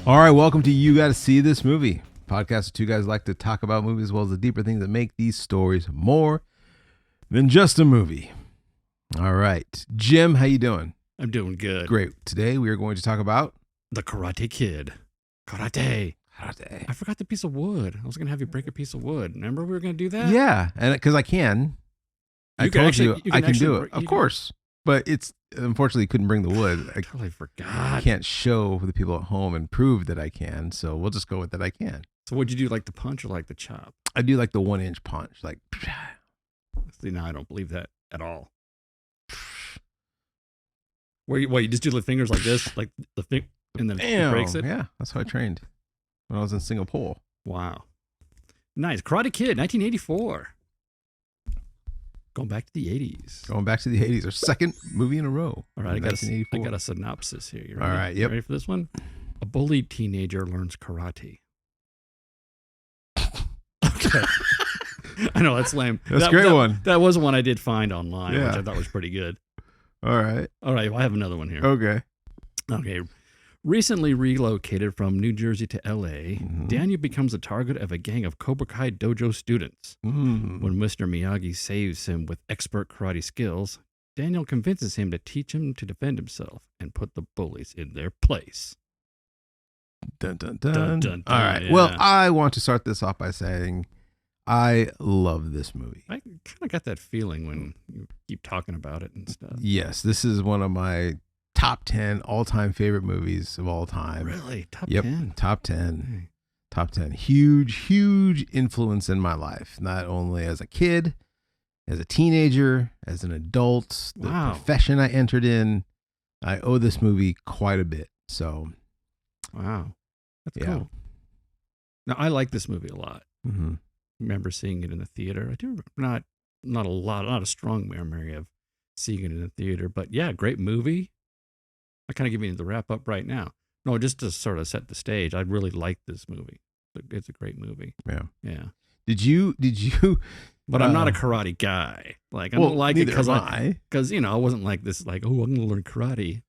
All right, welcome to You Gotta See This Movie, podcast of two guys who like to talk about movies as well as the deeper things that make these stories more than just a movie. All right, Jim, how you doing? I'm doing good. Great. Today we are going to talk about The Karate Kid. Karate. Karate. I forgot the piece of wood. I was going to have you break a piece of wood. Remember we were going to do that? Yeah, and because I can. I told you I can do it. Of course. But it's unfortunately couldn't bring the wood. I totally I forgot. can't show the people at home and prove that I can. So we'll just go with that I can. So what'd you do, like the punch or like the chop? I do like the 1-inch punch. Like, See, no, I don't believe that at all. What, you just do the fingers like this? Like the thing, and then it breaks it? Yeah, that's how I trained when I was in Singapore. Wow. Nice. Karate Kid, 1984. Going back to the 80s. Going back to the 80s, our second movie in a row. All right, I got a 1984. synopsis here. You ready? All right, yep. Ready for this one? A bullied teenager learns karate. Okay. I know, that's lame. That's a great one. That was one I did find online, Yeah. which I thought was pretty good. All right. All right, well, I have another one here. Okay. Okay. Recently relocated from New Jersey to L.A., Mhm. Daniel becomes the target of a gang of Cobra Kai dojo students. Mm. When Mr. Miyagi saves him with expert karate skills, Daniel convinces him to teach him to defend himself and put the bullies in their place. Dun, dun, dun. Dun, dun, All dun, right. yeah. Well, I want to start this off by saying I love this movie. I kind of got that feeling when you keep talking about it and stuff. Yes, this is one of my top 10 all-time favorite movies of all time. Really? Top Yep. 10? Top 10. Hey. Top 10. Huge influence in my life, not only as a kid, as a teenager, as an adult, the Wow. profession I entered in. I owe this movie quite a bit. So, Wow. That's Yeah. cool. Now, I like this movie a lot. mhm. Remember seeing it in the theater. I do not a strong memory of seeing it in the theater, but yeah, great movie. I kind of give you the wrap up right now. No, just to sort of set the stage. I really like this movie. It's a great movie. Yeah. Yeah. Did you But I'm not a karate guy. Like I well, don't like it neither because am I. I wasn't like this. Like, oh, I'm going to learn karate.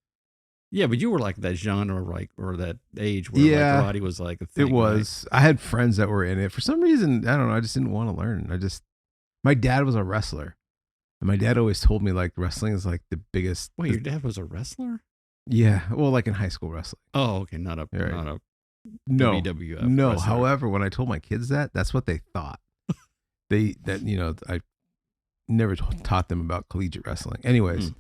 Yeah, but you were like that genre, like, or that age where Yeah. like, karate was like a thing. It was. I had friends that were in it. For some reason, I don't know, I just didn't want to learn. My dad was a wrestler. And my dad always told me like wrestling is like the biggest. Right? Wait, your dad was a wrestler? Yeah, well, like in high school wrestling. Oh, okay, not a Right. not a No, WWF. no. wrestler. However, when I told my kids that's what they thought. I never taught them about collegiate wrestling. Anyways,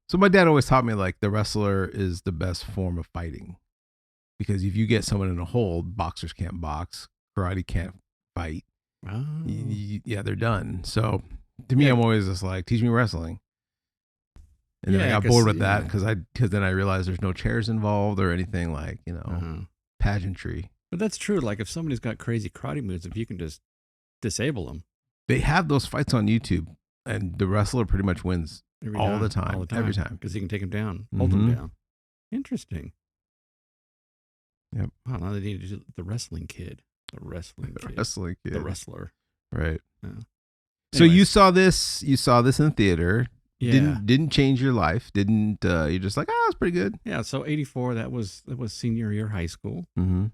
so my dad always taught me like the wrestler is the best form of fighting, because if you get someone in a hold, boxers can't box, karate can't fight. Oh. Yeah, they're done. So to me, Yeah. I'm always just like, teach me wrestling. And then I Yeah, got 'cause- bored with that yeah. because then I realized there's no chairs involved or anything like, Uh-huh. pageantry. But that's true. Like if somebody's got crazy karate moves, if you can just disable them They have those fights on YouTube, and the wrestler pretty much wins all the time, every time. because he can take them down, hold them Mhm. down. Interesting. Yep. Wow, now they need to do the wrestling kid, the wrestling kid, Wrestling kid. the wrestler. Right. Yeah. So you Anyways, saw this in the theater. yeah, Didn't change your life. Didn't you're just like, it's pretty good. yeah. So 84, that was senior year high school. Mm-hmm.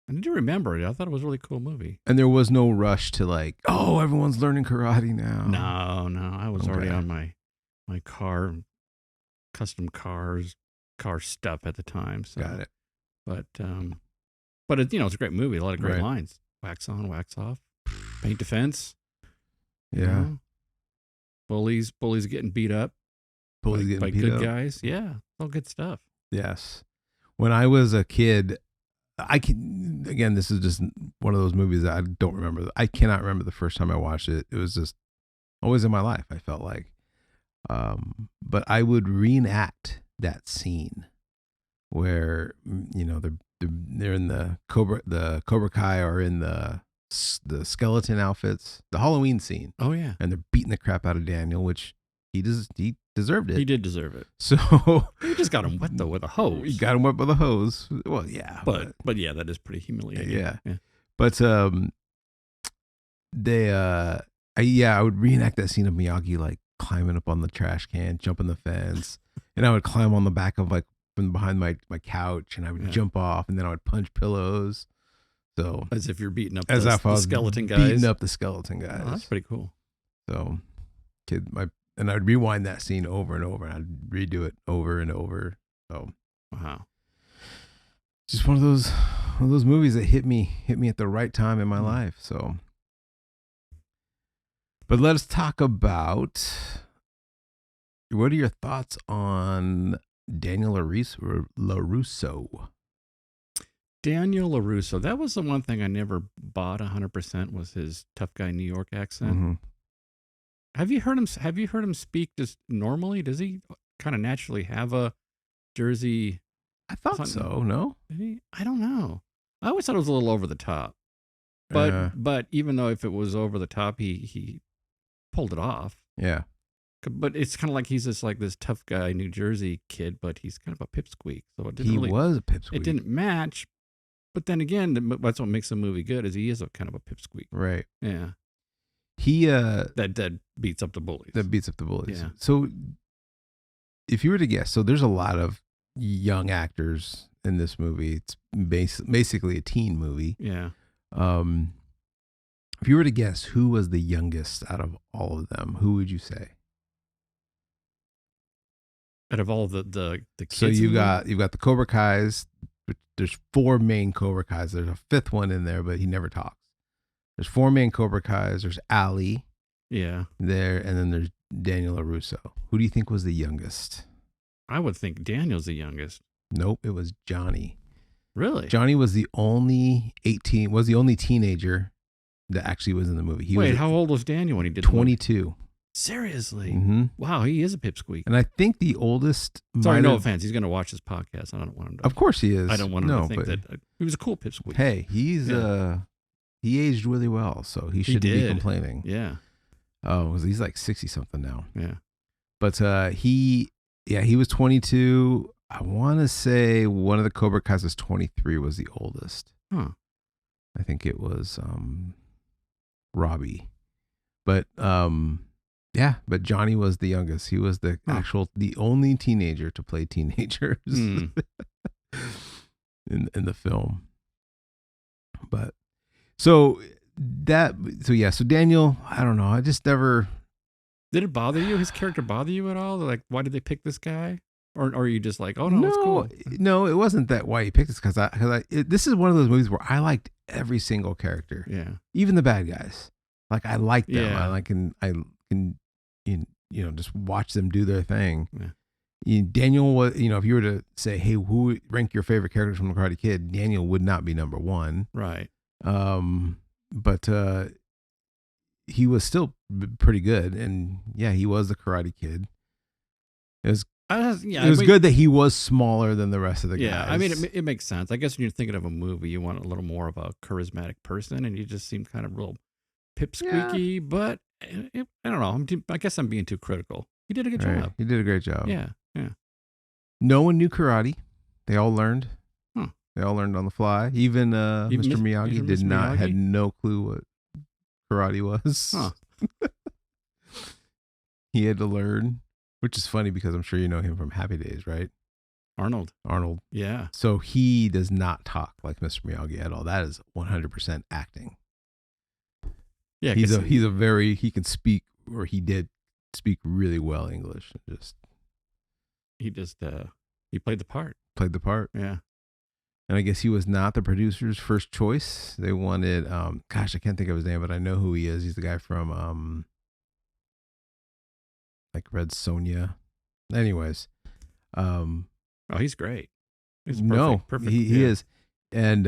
And I do remember it. I thought it was a really cool movie. And there was no rush to like, everyone's learning karate now. No, I was already Okay. on my custom car stuff at the time. So. Got it. But it, it's a great movie. A lot of great Right. lines. Wax on, wax off. Paint defense. Yeah. Bullies getting beat up Bullies by getting beat good up. guys. Yeah, all good stuff. Yes. When I was a kid, this is just one of those movies that I don't remember. I cannot remember the first time I watched it. It was just always in my life, I felt like. But I would reenact that scene where, they're in the Cobra Kai or in the skeleton outfits, the Halloween scene, Oh yeah, and they're beating the crap out of Daniel, which he deserved it. he did deserve it. So He just got him wet though with a hose. he got him wet with a hose. Well, yeah, but yeah, that is pretty humiliating. Yeah. But I would reenact that scene of Miyagi like climbing up on the trash can, jumping the fence, and I would climb on the back of like from behind my couch, and I would Yeah. jump off, and then I would punch pillows. So As if you're beating up as if I the was skeleton guys. beating up the skeleton guys. Oh, that's pretty cool. So, and I'd rewind that scene over and over, and I'd redo it over and over. So, Wow. just one of those movies that hit me at the right time in my life. So, but let us talk about, what are your thoughts on Daniel LaRusso? Daniel LaRusso. That was the one thing I never bought 100% was his tough guy New York accent. Mm-hmm. Have you heard him speak just normally? Does he kind of naturally have a Jersey? I thought Something- so. No, I don't know. I always thought it was a little over the top. But even though if it was over the top, he pulled it off. yeah, But it's kind of like he's just like this tough guy New Jersey kid, but he's kind of a pipsqueak. So it didn't he really, was a pipsqueak. it didn't match. But then again, that's what makes the movie good is he is a kind of a pipsqueak. right. Yeah, He that beats up the bullies. that beats up the bullies. Yeah. So, if you were to guess, so there's a lot of young actors in this movie. It's basically a teen movie. Yeah. If you were to guess who was the youngest out of all of them, who would you say? Out of all the kids. So in you've the got the Cobra Kais. There's 4 main Cobra Kais. There's a 5th one in there, but he never talks. There's 4 main Cobra Kais. There's Ali yeah, there, and then there's Daniel LaRusso. Who do you think was the youngest? I would think Daniel's the youngest. Nope, it was Johnny. Really? Johnny was the only teenager that actually was in the movie. He Wait, was how old was Daniel when he did the movie? 22. Seriously? Mm-hmm. Wow, he is a pipsqueak. And I think the oldest. Sorry, no might have- offense. He's going to watch this podcast. I don't want him to. Of course he is. I don't want him to think but that he was a cool pipsqueak. Hey, he's Yeah. he aged really well, so he shouldn't be did. complaining. Yeah, Oh, 'cause he's like 60 something now. yeah. But he was 22. I want to say one of the Cobra Kais was 23, was the oldest. Huh. I think it was Robbie. But but Johnny was the youngest. He was the the only teenager to play teenagers Hmm. in the film. But so Daniel, I don't know. I just never. Did it bother you? His character bother you at all? Like, why did they pick this guy? Or are you just like, oh no, it's cool? No, it wasn't that why he picked this because this is one of those movies where I liked every single character, Yeah. even the bad guys. Like I like them. Yeah. I can just watch them do their thing. Yeah. Daniel was, if you were to say, hey, who rank your favorite characters from the Karate Kid, Daniel would not be number 1. Right. But he was still pretty good, and yeah, he was the Karate Kid. It was good that he was smaller than the rest of the guys. Yeah, I mean, it makes sense. I guess when you're thinking of a movie, you want a little more of a charismatic person, and you just seem kind of real pipsqueaky. But I don't know. I guess I'm being too critical. He did a good Right. job. He did a great job. Yeah, yeah. No one knew karate. They all learned. Huh. They all learned on the fly. Even Mr. Miyagi even did Mr. not had Miyagi? no clue what karate was. Huh. He had to learn, which is funny because I'm sure you know him from Happy Days, right? Arnold. Yeah. So he does not talk like Mr. Miyagi at all. That is 100% acting. Yeah. He can speak, or he did speak really well English. He played the part. Played the part. Yeah. And I guess he was not the producer's first choice. They wanted, I can't think of his name, but I know who he is. He's the guy from, like Red Sonja. Anyways, Oh, he's great. He's perfect. he is. And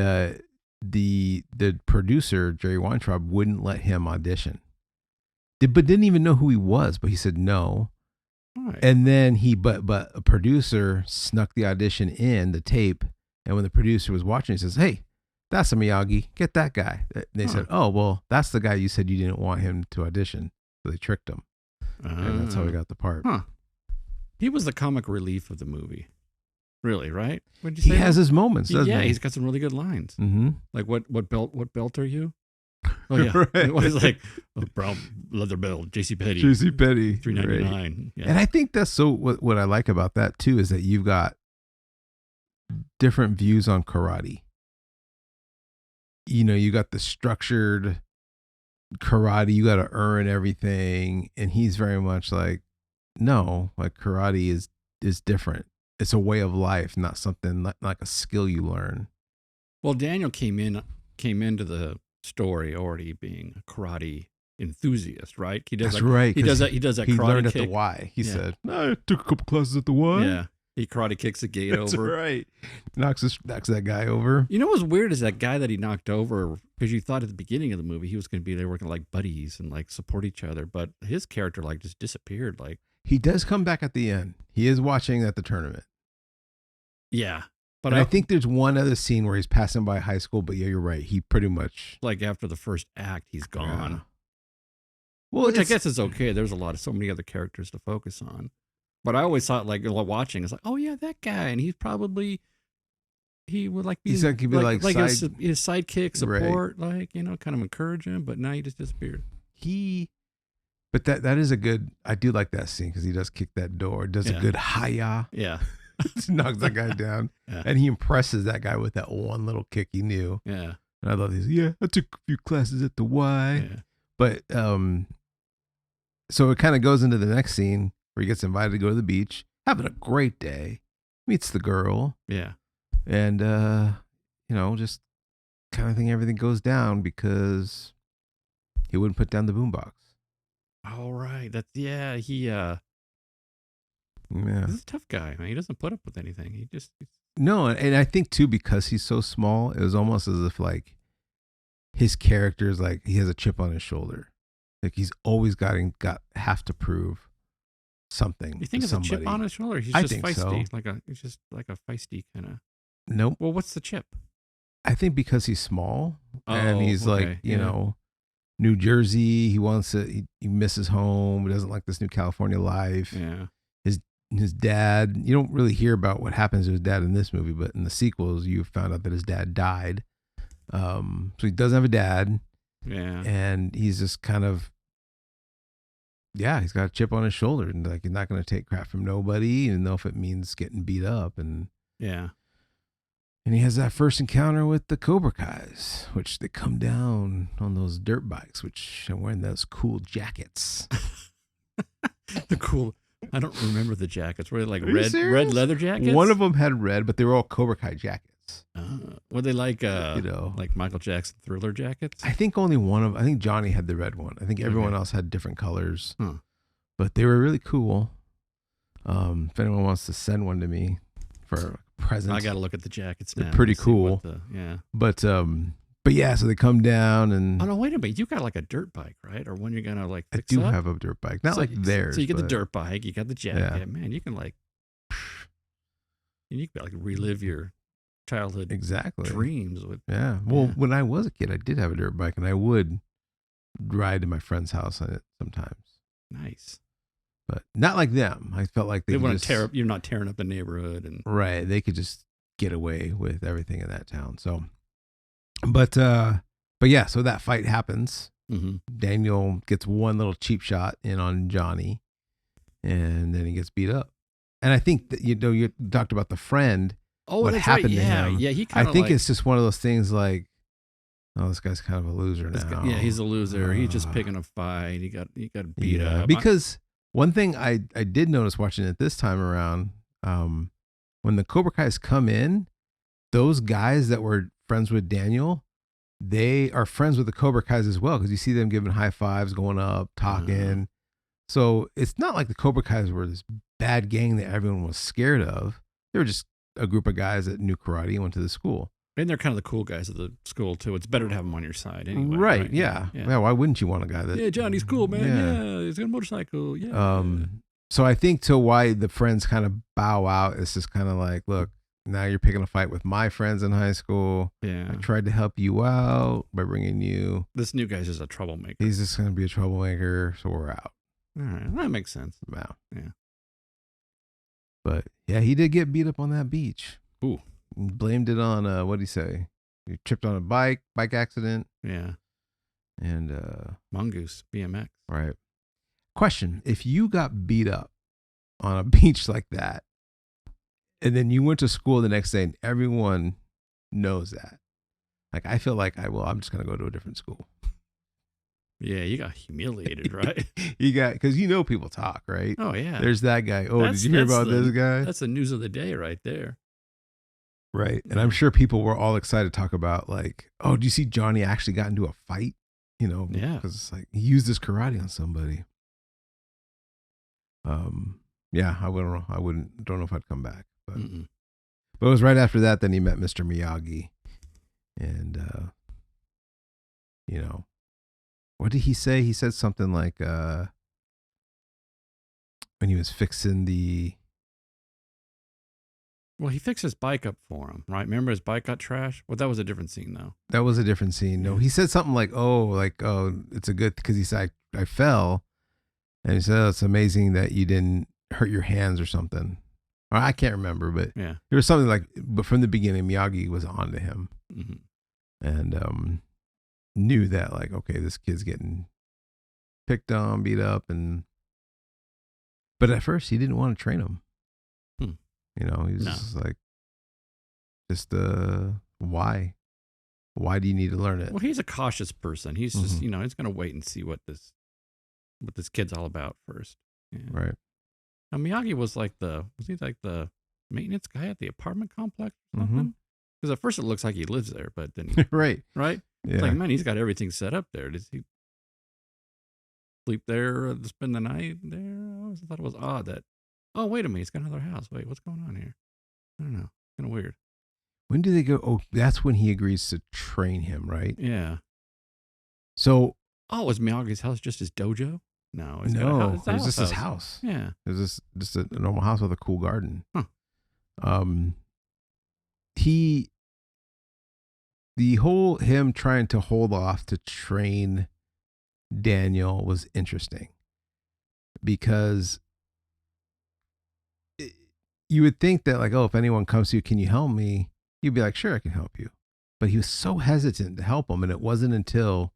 the producer, Jerry Weintraub, wouldn't let him audition. But didn't even know who he was, but he said no. Right. And then but a producer snuck the audition in the tape. And when the producer was watching, he says, hey, that's a Miyagi. Get that guy. And they said, oh, well, that's the guy you said you didn't want him to audition. So they tricked him. And that's how he got the part. Huh. He was the comic relief of the movie. Really, right? What'd you He say? has his moments, doesn't he? He's got some really good lines. Mm-hmm. Like what belt are you? Oh yeah. Right. It was like brown leather belt, JC Petty. JC Petty. $3.99. Yeah. And I think that's what I like about that too, is that you've got different views on karate. You know, you got the structured karate, you got to earn everything, and he's very much like, no, like karate is different. It's a way of life, not something like a skill you learn. Well, Daniel came into the story already being a karate enthusiast, right? He does That's right. He does that He karate learned kick. at the Y. He Yeah. said, I took a couple classes at the Y. Yeah. He karate kicks a gate That's over. right. Knocks that guy over. You know what's weird is that guy that he knocked over, because you thought at the beginning of the movie he was going to be there working like buddies and like support each other, but his character like just disappeared. Like, He does come back at the end. He is watching at the tournament. yeah, but And I think there's one other scene where he's passing by high school, but yeah, you're right. He pretty much like after the first act, he's gone. Yeah. Well, Which I guess is okay. There's so many other characters to focus on. But I always thought like watching, it's like, oh yeah, that guy, and he would like be He's like, he'd be like his side- sidekick support, like, you know, kind of encourage him. But now he just disappeared. But that is a good. I do like that scene because he does kick that door. Does Yeah. a good hi-ya. Yeah, Knocks that guy down, Yeah. and he impresses that guy with that one little kick he knew. yeah, And I love these. Yeah, I took a few classes at the Y. yeah. But so it kind of goes into the next scene where he gets invited to go to the beach, having a great day, meets the girl, Yeah. and you know, just kind of think everything goes down because he wouldn't put down the boombox. All right. That's He Yeah. he's a tough guy, man. He doesn't put up with anything. He just No, and I think too, because he's so small, it was almost as if like his character is like he has a chip on his shoulder. Like he's always have to prove something. You think to it's somebody. a chip on his shoulder? He's I just think feisty. so. He's just like a feisty kind of. Nope. Well, what's the chip? I think because he's small and Oh, he's okay, like, you yeah. know, New Jersey. He wants to. He misses home. He doesn't like this new California life. Yeah. His dad. You don't really hear about what happens to his dad in this movie, but in the sequels, you found out that his dad died. So he doesn't have a dad, Yeah. and he's just kind of. Yeah, he's got a chip on his shoulder, and like he's not going to take crap from nobody, even though if it means getting beat up, and Yeah. he has that first encounter with the Cobra Kais, which they come down on those dirt bikes, which are wearing those cool jackets. The cool. I don't remember the jackets. Were they like Are you red serious? leather jackets? One of them had red, but they were all Cobra Kai jackets. Were they like You know, like Michael Jackson Thriller jackets? I think only one of. I think Johnny had the red one. I think everyone Okay. else had different colors, Huh. but they were really cool. If anyone wants to send one to me for a present, I got to look at the jackets They're now. pretty and see what cool. Yeah. But yeah, so they come down, and Oh no! Wait a minute. You got like a dirt bike, right? Or one you're gonna like I fix do up? have a dirt bike, not So- like theirs. So you get the but- dirt bike. You got the jacket. Man, you can like, and you can like relive your childhood Exactly. dreams with. Yeah. Well, Yeah. when I was a kid, I did have a dirt bike, and I would ride to my friend's house on it sometimes, Nice. but not like them. I felt like They could want just, to tear up. You're not tearing up the neighborhood, and right. They could just get away with everything in that town. So, but yeah. So that fight happens. Mhm. Daniel gets one little cheap shot in on Johnny, and then he gets beat up. And I think that you talked about the friend. oh, What that's happened right. to Yeah, him. yeah. He I kind of. think it's just one of those things like, oh, this guy's kind of a loser now. Yeah, he's a loser. He's just Ah. picking a fight. He got beat Yeah, up. because one thing I did notice watching it this time around, when the Cobra Kais come in, those guys that were friends with Daniel, they are friends with the Cobra Kais as well, because you see them giving high fives, going up, talking. So it's not like the Cobra Kais were this bad gang that everyone was scared of. They were just a group of guys that knew karate and went to the school. And they're kind of the cool guys at the school too. It's better to have them on your side anyway. Right, yeah. Yeah. Why wouldn't you want a guy that Yeah, Johnny's cool, man. Yeah. Yeah, he's got a motorcycle. Yeah. So I think to why the friends kind of bow out is just kind of like, look, now you're picking a fight with my friends in high school. yeah. I tried to help you out by bringing you. This new guy's just a troublemaker. He's just going to be a troublemaker, so we're out. All right, that makes sense. I'm out. Yeah. But yeah, he did get beat up on that beach. Ooh. He blamed it on, what'd he say? He tripped on a bike accident. Yeah. And, Mongoose, BMX. right. Question. If you got beat up on a beach like that, And then you went to school the next day and everyone knows that. Like, I feel like I'm just going to go to a different school. Yeah, you got humiliated, right? You got, because people talk, right? Oh yeah. There's that guy. Oh, That's- did you hear that's about this guy? That's the news of the day right there. Right. And I'm sure people were all excited to talk about, like, oh, do you see Johnny actually got into a fight? Yeah. Because it's like he used his karate on somebody. Yeah, I don't know if I'd come back. But Mm-mm. it was right after that, then he met Mr. Miyagi. And, what did he say? He said something like, when he was fixing Well, he fixed his bike up for him, right? Remember his bike got trashed? Well, that was a different scene, though. that was a different scene. No, Yeah. he said something like, oh, it's a good, because he said, I fell. And he said, oh, it's amazing that you didn't hurt your hands or something. Or I can't remember, but Yeah. there was something like, but from the beginning, Miyagi was on to him Mm-hmm. and knew that, like, okay, this kid's getting picked on, beat up. But at first, he didn't want to train him. He was No. just like, why? Why do you need to learn it? Well, he's a cautious person. He's just, Mhm. he's going to wait and see what this kid's all about first. Yeah. Right. Now, Miyagi was he like the maintenance guy at the apartment complex or Mhm. something? Because at first it looks like he lives there, but then, Right. right? Yeah. It's like, man, he's got everything set up there. Does he sleep there to spend the night there? I always thought it was odd that, oh, wait a minute, he's got another house. Wait, what's going on here? I don't know. Kind of weird. When do they go? Oh, that's when he agrees to train him, right? Yeah. So, Oh, is Miyagi's house just his dojo? No. It's got a no, house. it It's a was just his house. house. Yeah. It was just a normal house with a cool garden. Huh. Him trying to hold off to train Daniel was interesting because you would think that, like, oh, if anyone comes to you, can you help me? You'd be like, sure, I can help you. But he was so hesitant to help him. And it wasn't until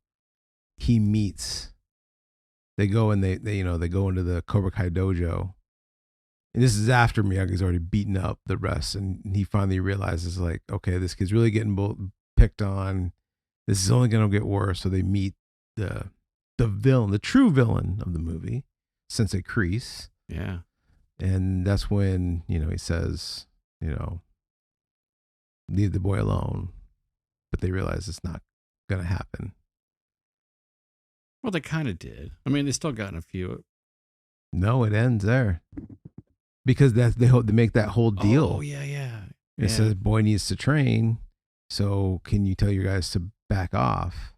he meets, they go and they go into the Cobra Kai dojo. And this is after Miyagi's already beaten up the rest. And he finally realizes, like, okay, this kid's really getting picked on. This is only going to get worse. So they meet the villain, the true villain of the movie, Sensei Kreese. Yeah. And that's when, he says, leave the boy alone. But they realize it's not going to happen. Well, they kind of did. I mean, they still gotten a few. No, it ends there. Because they make that whole deal. Oh, yeah. It says, boy needs to train. So can you tell your guys to back off?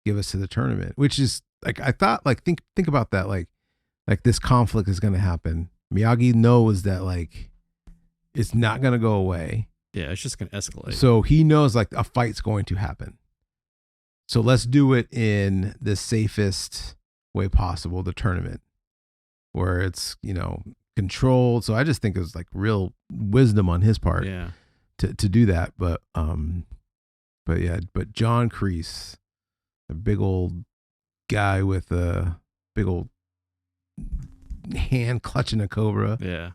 Give us to the tournament. Which is, like, I thought, like, think about that. Like this conflict is going to happen. Miyagi knows that, like, it's not going to go away. Yeah, it's just going to escalate. So he knows, like, a fight's going to happen. So let's do it in the safest way possible, the tournament, where it's, controlled. So I just think it was, like, real wisdom on his part to do that. But John Kreese, a big old guy with a big old hand clutching a cobra. Yeah.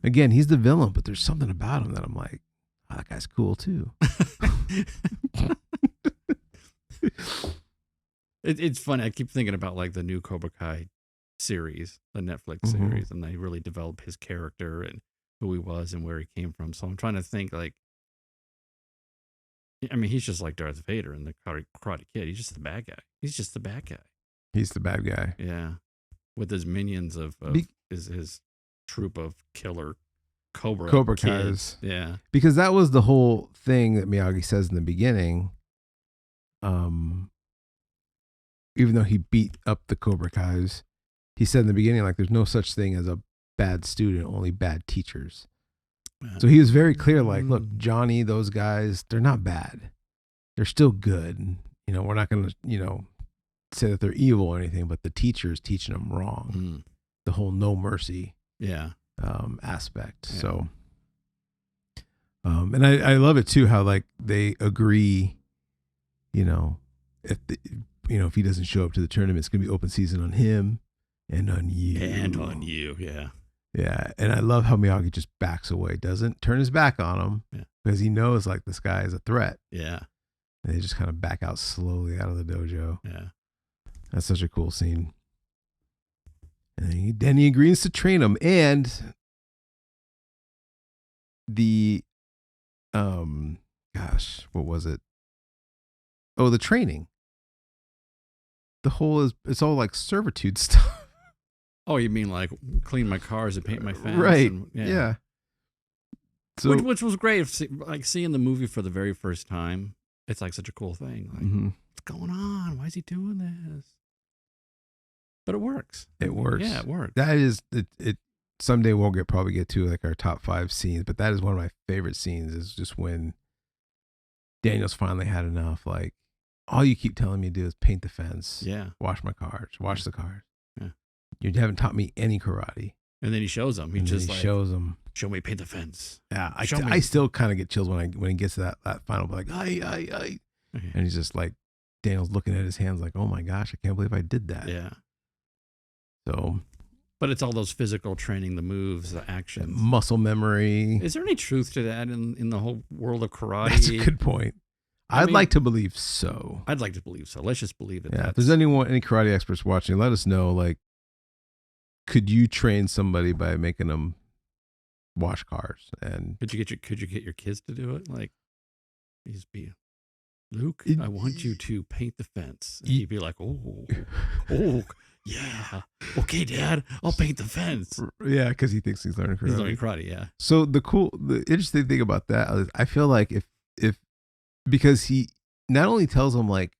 Again, he's the villain, but there's something about him that I'm like, oh, that guy's cool too. It's funny. I keep thinking about, like, the new Cobra Kai series, the Netflix Mhm. series, and they really develop his character and who he was and where he came from. So I'm trying to think, like, I mean, he's just like Darth Vader in the Karate Kid. He's just the bad guy. He's just the bad guy. He's the bad guy. Yeah. With his minions of his troop of killer Cobra Kais. kids. Yeah. Because that was the whole thing that Miyagi says in the beginning. Even though he beat up the Cobra Kais, he said in the beginning, like, there's no such thing as a bad student, only bad teachers. So he was very clear, like, look, Johnny, those guys, they're not bad. They're still good. We're not going to, say that they're evil or anything, but the teacher's teaching them wrong. Mm. The whole no mercy aspect. Yeah. So, and I love it too, how, like, they agree, if he doesn't show up to the tournament, it's going to be open season on him and on you. And on you. Yeah. Yeah, and I love how Miyagi just backs away, doesn't turn his back on him Yeah. because he knows like this guy is a threat. Yeah. And they just kind of back out slowly out of the dojo. Yeah. That's such a cool scene. And then he agrees to train him, and the gosh, what was it? Oh, the training. The whole it's all like servitude stuff. Oh, you mean like clean my cars and paint my fence? Right. And, yeah. So which was great. Like seeing the movie for the very first time, it's like such a cool thing. Like, what's going on? Why is he doing this? But it works. It works. Yeah, it works. That is it. Someday we'll probably get to like our top 5 scenes, but that is one of my favorite scenes. Is just when Daniel's finally had enough. Like, all you keep telling me to do is paint the fence. Yeah. Wash my cars. Wash the cars. Yeah. You haven't taught me any karate. And then he shows them. He shows them. Show me paint the fence. Yeah, I still kind of get chills when he gets to that final, like, Okay. and he's just like, Daniel's looking at his hands like, oh my gosh, I can't believe I did that. Yeah. So, but it's all those physical training, the moves, the actions, muscle memory. Is there any truth to that in the whole world of karate? That's a good point. I'd like to believe so. I'd like to believe so. Let's just believe it. Yeah. If there's any karate experts watching, let us know. Like, could you train somebody by making them wash cars? And could you get your kids to do it? Like, just be, Luke, I want you to paint the fence. And he'd be like, oh, yeah, okay, Dad, I'll paint the fence. Yeah, because he thinks he's learning karate. He's learning karate, yeah. So the interesting thing about that is, I feel like if because he not only tells him like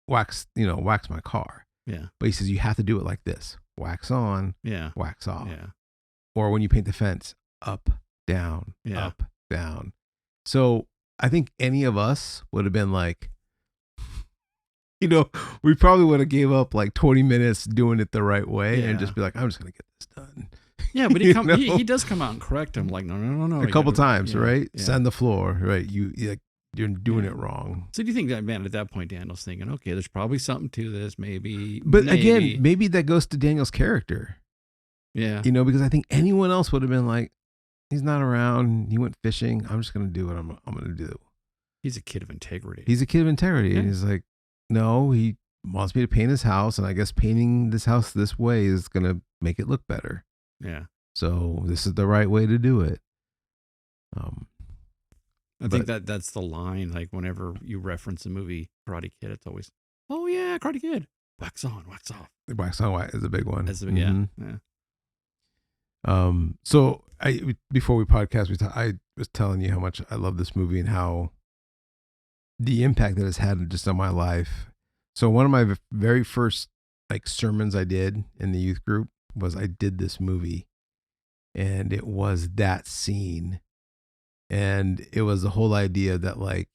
wax my car, yeah, but he says you have to do it like this: wax on, yeah, wax off, yeah, or when you paint the fence, up, down, up, down. So I think any of us would have been like, we probably would have gave up like 20 minutes doing it the right way and just be like, I'm just going to get this done. Yeah, but he does come out and correct him like, no. A couple times, right? Yeah. Sand the floor, right? You're doing it wrong. So do you think that, man, at that point, Daniel's thinking, okay, there's probably something to this, maybe. But again, maybe that goes to Daniel's character. Yeah. Because I think anyone else would have been like, he's not around. He went fishing. I'm just going to do what I'm going to do. He's a kid of integrity. And he's like, no, he wants me to paint his house. And I guess painting this house this way is going to make it look better. Yeah. So this is the right way to do it. I think that's the line. Like whenever you reference the movie Karate Kid, it's always, oh yeah, Karate Kid. Wax on, wax off. Wax on is a big one. Yeah. So before we podcast, I was telling you how much I love this movie and how the impact that it's had just on my life. So one of my very first like sermons I did in the youth group was I did this movie, and it was that scene, and it was the whole idea that like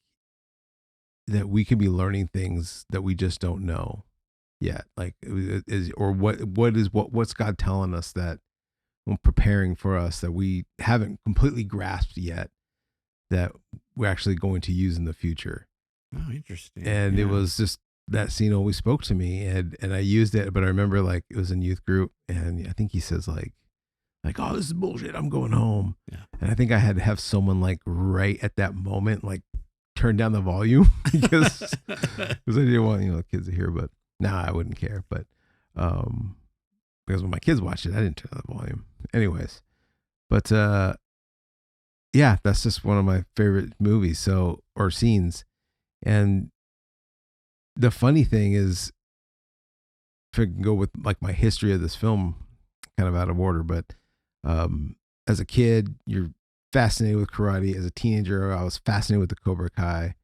that we could be learning things that we just don't know yet, like what's God telling us that preparing for us that we haven't completely grasped yet that we're actually going to use in the future. Oh, interesting. And it was just that scene always spoke to me, and I used it. But I remember like it was in youth group, and I think he says like, oh, this is bullshit, I'm going home. Yeah. And I think I had to have someone like right at that moment like turn down the volume because I didn't want the kids to hear. But now I wouldn't care. But because when my kids watched it, I didn't turn down the volume. Anyways, but yeah, that's just one of my favorite movies. Or scenes. And the funny thing is, if I can go with like my history of this film, kind of out of order, but as a kid, you're fascinated with karate. As a teenager, I was fascinated with the Cobra Kai.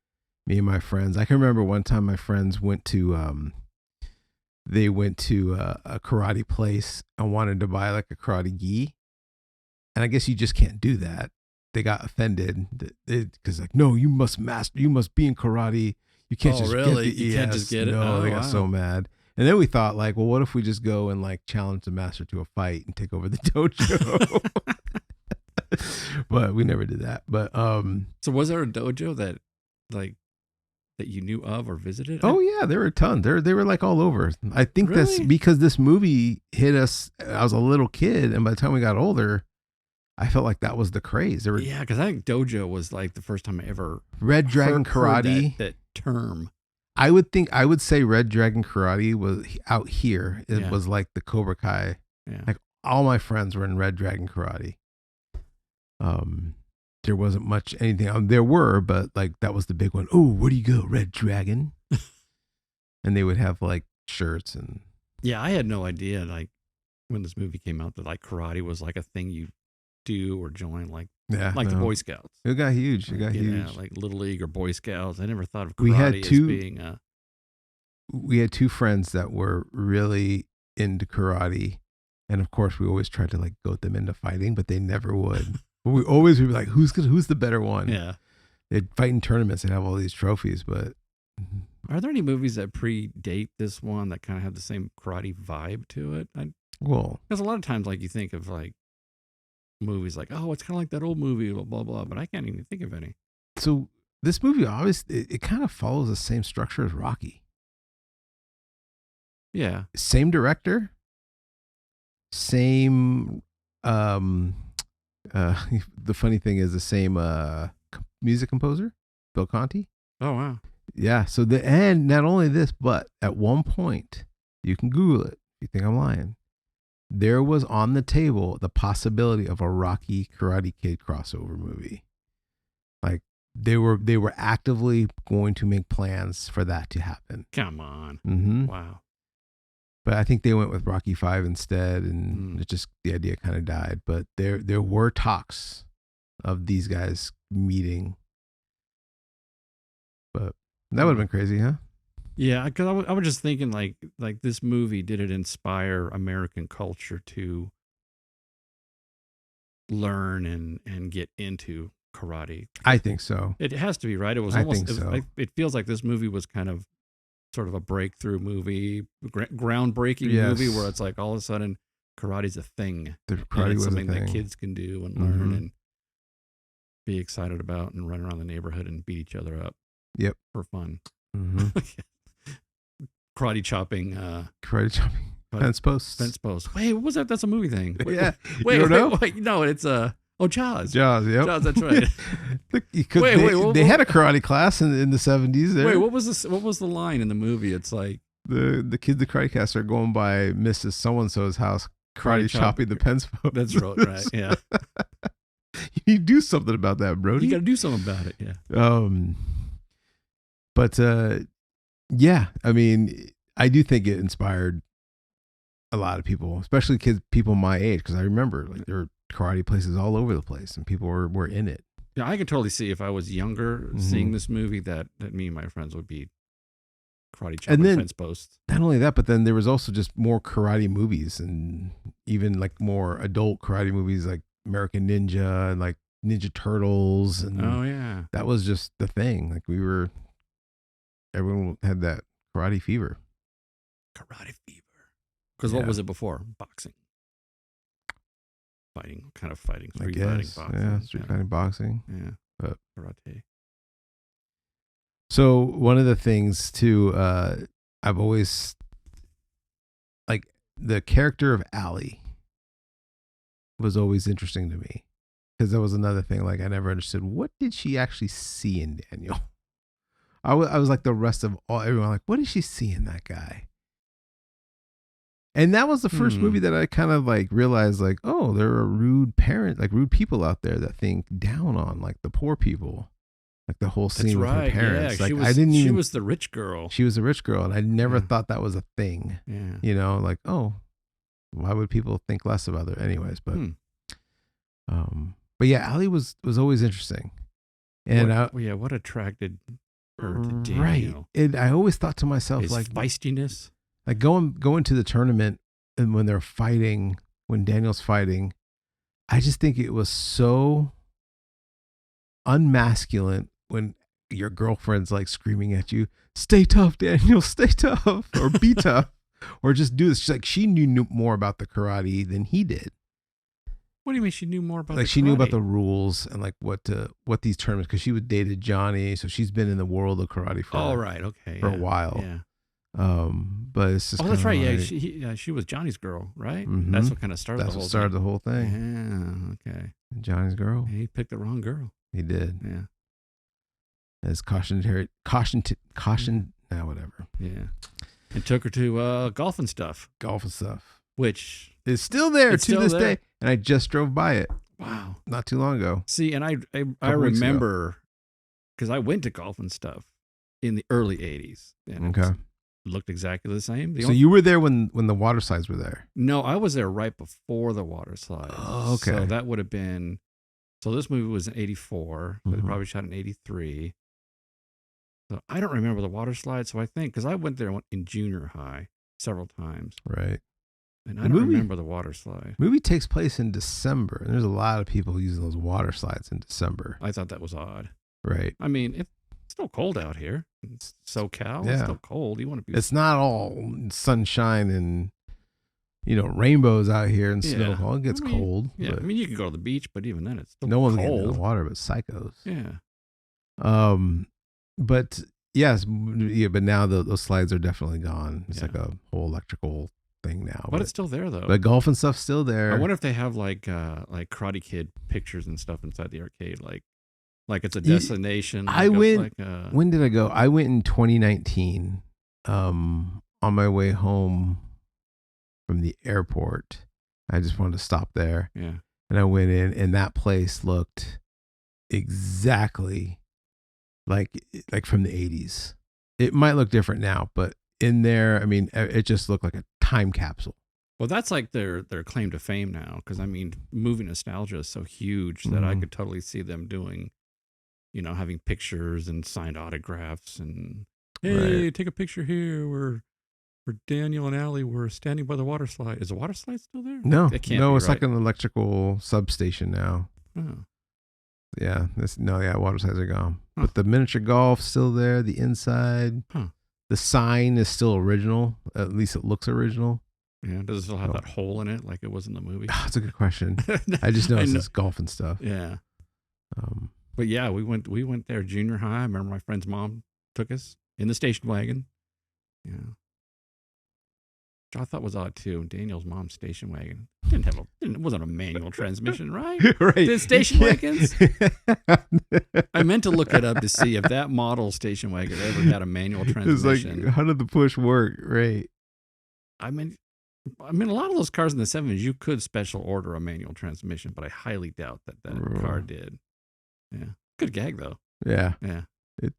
Me and my friends. I can remember one time my friends went to a karate place and wanted to buy like a karate gi. And I guess you just can't do that. They got offended because like, no, you must be in karate. You can't just really? Get the you can't just get it. No, they got so mad. And then we thought like, well, what if we just go and like challenge the master to a fight and take over the dojo? But we never did that. But so was there a dojo that like that you knew of or visited? Oh yeah, there were a ton. They were like all over. I think that's Really? because this movie hit us. I was a little kid, and by the time we got older, I felt like that was the craze. There were Yeah, because I think dojo was like the first time I ever Red Dragon heard Karate. that term. I would say Red Dragon Karate was out here. It Yeah. was like the Cobra Kai. Yeah. Like all my friends were in Red Dragon Karate. There wasn't much anything. There were, but like that was the big one. Oh, where do you go, Red Dragon? And they would have like shirts and Yeah, I had no idea like when this movie came out that like karate was like a thing you do or join like yeah, the no. Boy Scouts. It got huge. It got huge. Yeah, like Little League or Boy Scouts. I never thought of karate We had as two- being a We had two friends that were really into karate, and of course, we always tried to like goat them into fighting, but they never would. But we always would be like, who's the better one? yeah. They'd fight in tournaments and have all these trophies, but Are there any movies that predate this one that kind of have the same karate vibe to it? well, Because a lot of times, like you think of like movies like, oh, it's kind of like that old movie, blah blah blah. But I can't even think of any. so this movie obviously it kind of follows the same structure as Rocky. Yeah, Same director, same the funny thing is the same music composer, Bill Conti. oh wow, Yeah, so and not only this, but at one point, you can Google it if you think I'm lying. There was on the table the possibility of a Rocky Karate Kid crossover movie. Like they were actively going to make plans for that to happen. come on, Mm-hmm. wow. But I think they went with Rocky 5 instead, and it just the idea kind of died. But there were talks of these guys meeting. But that would have been crazy, huh? Yeah, because I was just thinking like this movie, did it inspire American culture to learn and get into karate? I think so. It has to be, right? It was I almost. think so. It feels like this movie was kind of sort of a breakthrough movie, groundbreaking Yes. movie, where it's like all of a sudden karate's a thing, The and karate it's was a something thing. that kids can do and learn Mhm. and be excited about and run around the neighborhood and beat each other up. Yep. For fun. Mm-hmm. Karate chopping. Karate chopping. Karate- Fence posts. Fence post. Wait, what was that? That's a movie thing. Yeah. Wait, you don't know? wait, no, it's Jaws. Jaws. Yep. Jaws, that's right. Look, because Wait, what- they had a karate class in the 70s. There. Wait, what was this? What was the line in the movie? It's like The kids, the karate cast are going by Mrs. So and So's house, karate Karate chop- chopping the fence posts. that's right. Yeah, You do something about that, Brody. you got to do something about it. Yeah. But yeah, I mean, I do think it inspired a lot of people, especially people my age, because I remember like there were karate places all over the place, and people were in it. Yeah, I could totally see if I was younger seeing this movie that me and my friends would be karate chopping then- fence posts. Not only that, but then there was also just more karate movies, and even like more adult karate movies, like American Ninja and like Ninja Turtles, and Oh yeah. that was just the thing. Like everyone had that karate fever. Karate fever. Because what Yeah. was it before? Boxing. Fighting, kind of fighting, I street fighting, guess, boxing. yeah, street fighting, boxing. Yeah. But- Karate. So one of the things too, I've always like the character of Allie was always interesting to me, because that was another thing. Like I never understood, what did she actually see in Daniel? I was like the rest of everyone, like, what did she see in that guy? And that was the first movie that I kind of like realized, like, oh, there are rude people out there that think down on like the poor people, like the whole That's scene with right. her parents. Yeah, Like she was, I didn't even. She was the rich girl. She was a rich girl, and I never Yeah. thought that was a thing. Yeah. You know, like, oh, why would people think less of other? Anyways, but yeah, Allie was always interesting, and what attracted her to Daniel? right. And I always thought to myself, His like, feistiness. like going to the tournament, and when they're fighting, when Daniel's fighting, I just think it was so unmasculine when your girlfriend's like screaming at you, "Stay tough, Daniel, stay tough," or "Be tough," or just do this. She's like, she knew more about the karate than he did. What do you mean she knew more about? Like the she knew about karate? the rules and like what these tournaments, because she would dated Johnny, so she's been in the world of karate for Oh, right. Okay. for a yeah, while. Yeah. But it's just Oh, that's right. Yeah, like, she was Johnny's girl, right? Mhm. That's what kind of started that's the what whole started thing. the whole thing. Yeah. Okay. Johnny's girl. He picked the wrong girl. He did. Yeah. As caution. Now whatever. Yeah. And took her to golf and stuff, Golf and stuff. which It's still there It's to still this there. day, and I just drove by it wow. not too long ago. See, and I Couple weeks ago. remember because I went to golf and stuff in the early '80s, and Okay. it looked exactly the same. The So only- you were there when the water slides were there. No, I was there right before the water slide. Oh, okay. So that would have been. So this movie was in '84. But Mhm. they probably shot in '83. So I don't remember the water slide. So I think because I went there in junior high several times, Right. and I The don't movie- remember the water slide. Movie takes place in December, and there's a lot of people using those water slides in December. I thought that was odd. Right. I mean, it's still cold out here. It's SoCal. Yeah. It's still cold. You want to be. It's not all sunshine and rainbows out here and snow. Yeah. Well, it gets I mean, cold. Yeah, I but mean, you can go to the beach, but even then, it's still no one's getting in cold. the water but psychos. Yeah. But yes, yeah. But now those slides are definitely gone. It's Yeah. like a whole electrical thing now. But it's still there, though. But golf and stuff's still there. I wonder if they have like Karate Kid pictures and stuff inside the arcade, like it's a destination. I like went- Like, When did I go? I went in 2019. On my way home from the airport, I just wanted to stop there, yeah. and I went in, and that place looked exactly like from the 80s. It might look different now, but in there, I mean, it just looked like a time capsule. Well, that's like their claim to fame now, because I mean, movie nostalgia is so huge that I Mhm. could totally see them doing, having pictures and signed autographs and hey, take a picture here where Daniel and Allie were standing by the water slide. Is the water slide still there? No, It can't no, be, it's like right? an electrical substation now. Oh. Yeah, water slides are gone. Huh. But the miniature golf's still there. The inside, Huh. the sign is still original. At least it looks original. Yeah, does it still have Oh. that hole in it like it was in the movie? That's a good question. I just noticed it's golf and stuff. Yeah. Um, But yeah, we went there junior high. I remember my friend's mom took us in the station wagon. Yeah. Which I thought was odd too. Daniel's mom's station wagon it wasn't a manual transmission, right? right. The station wagons? it's I meant to look it up to see if that model station wagon ever had a manual like, transmission. how did the push work? Right. I mean, a lot of those cars in the 70s, you could special order a manual transmission, but I highly doubt that car did. Yeah. Good gag though. Yeah. Yeah.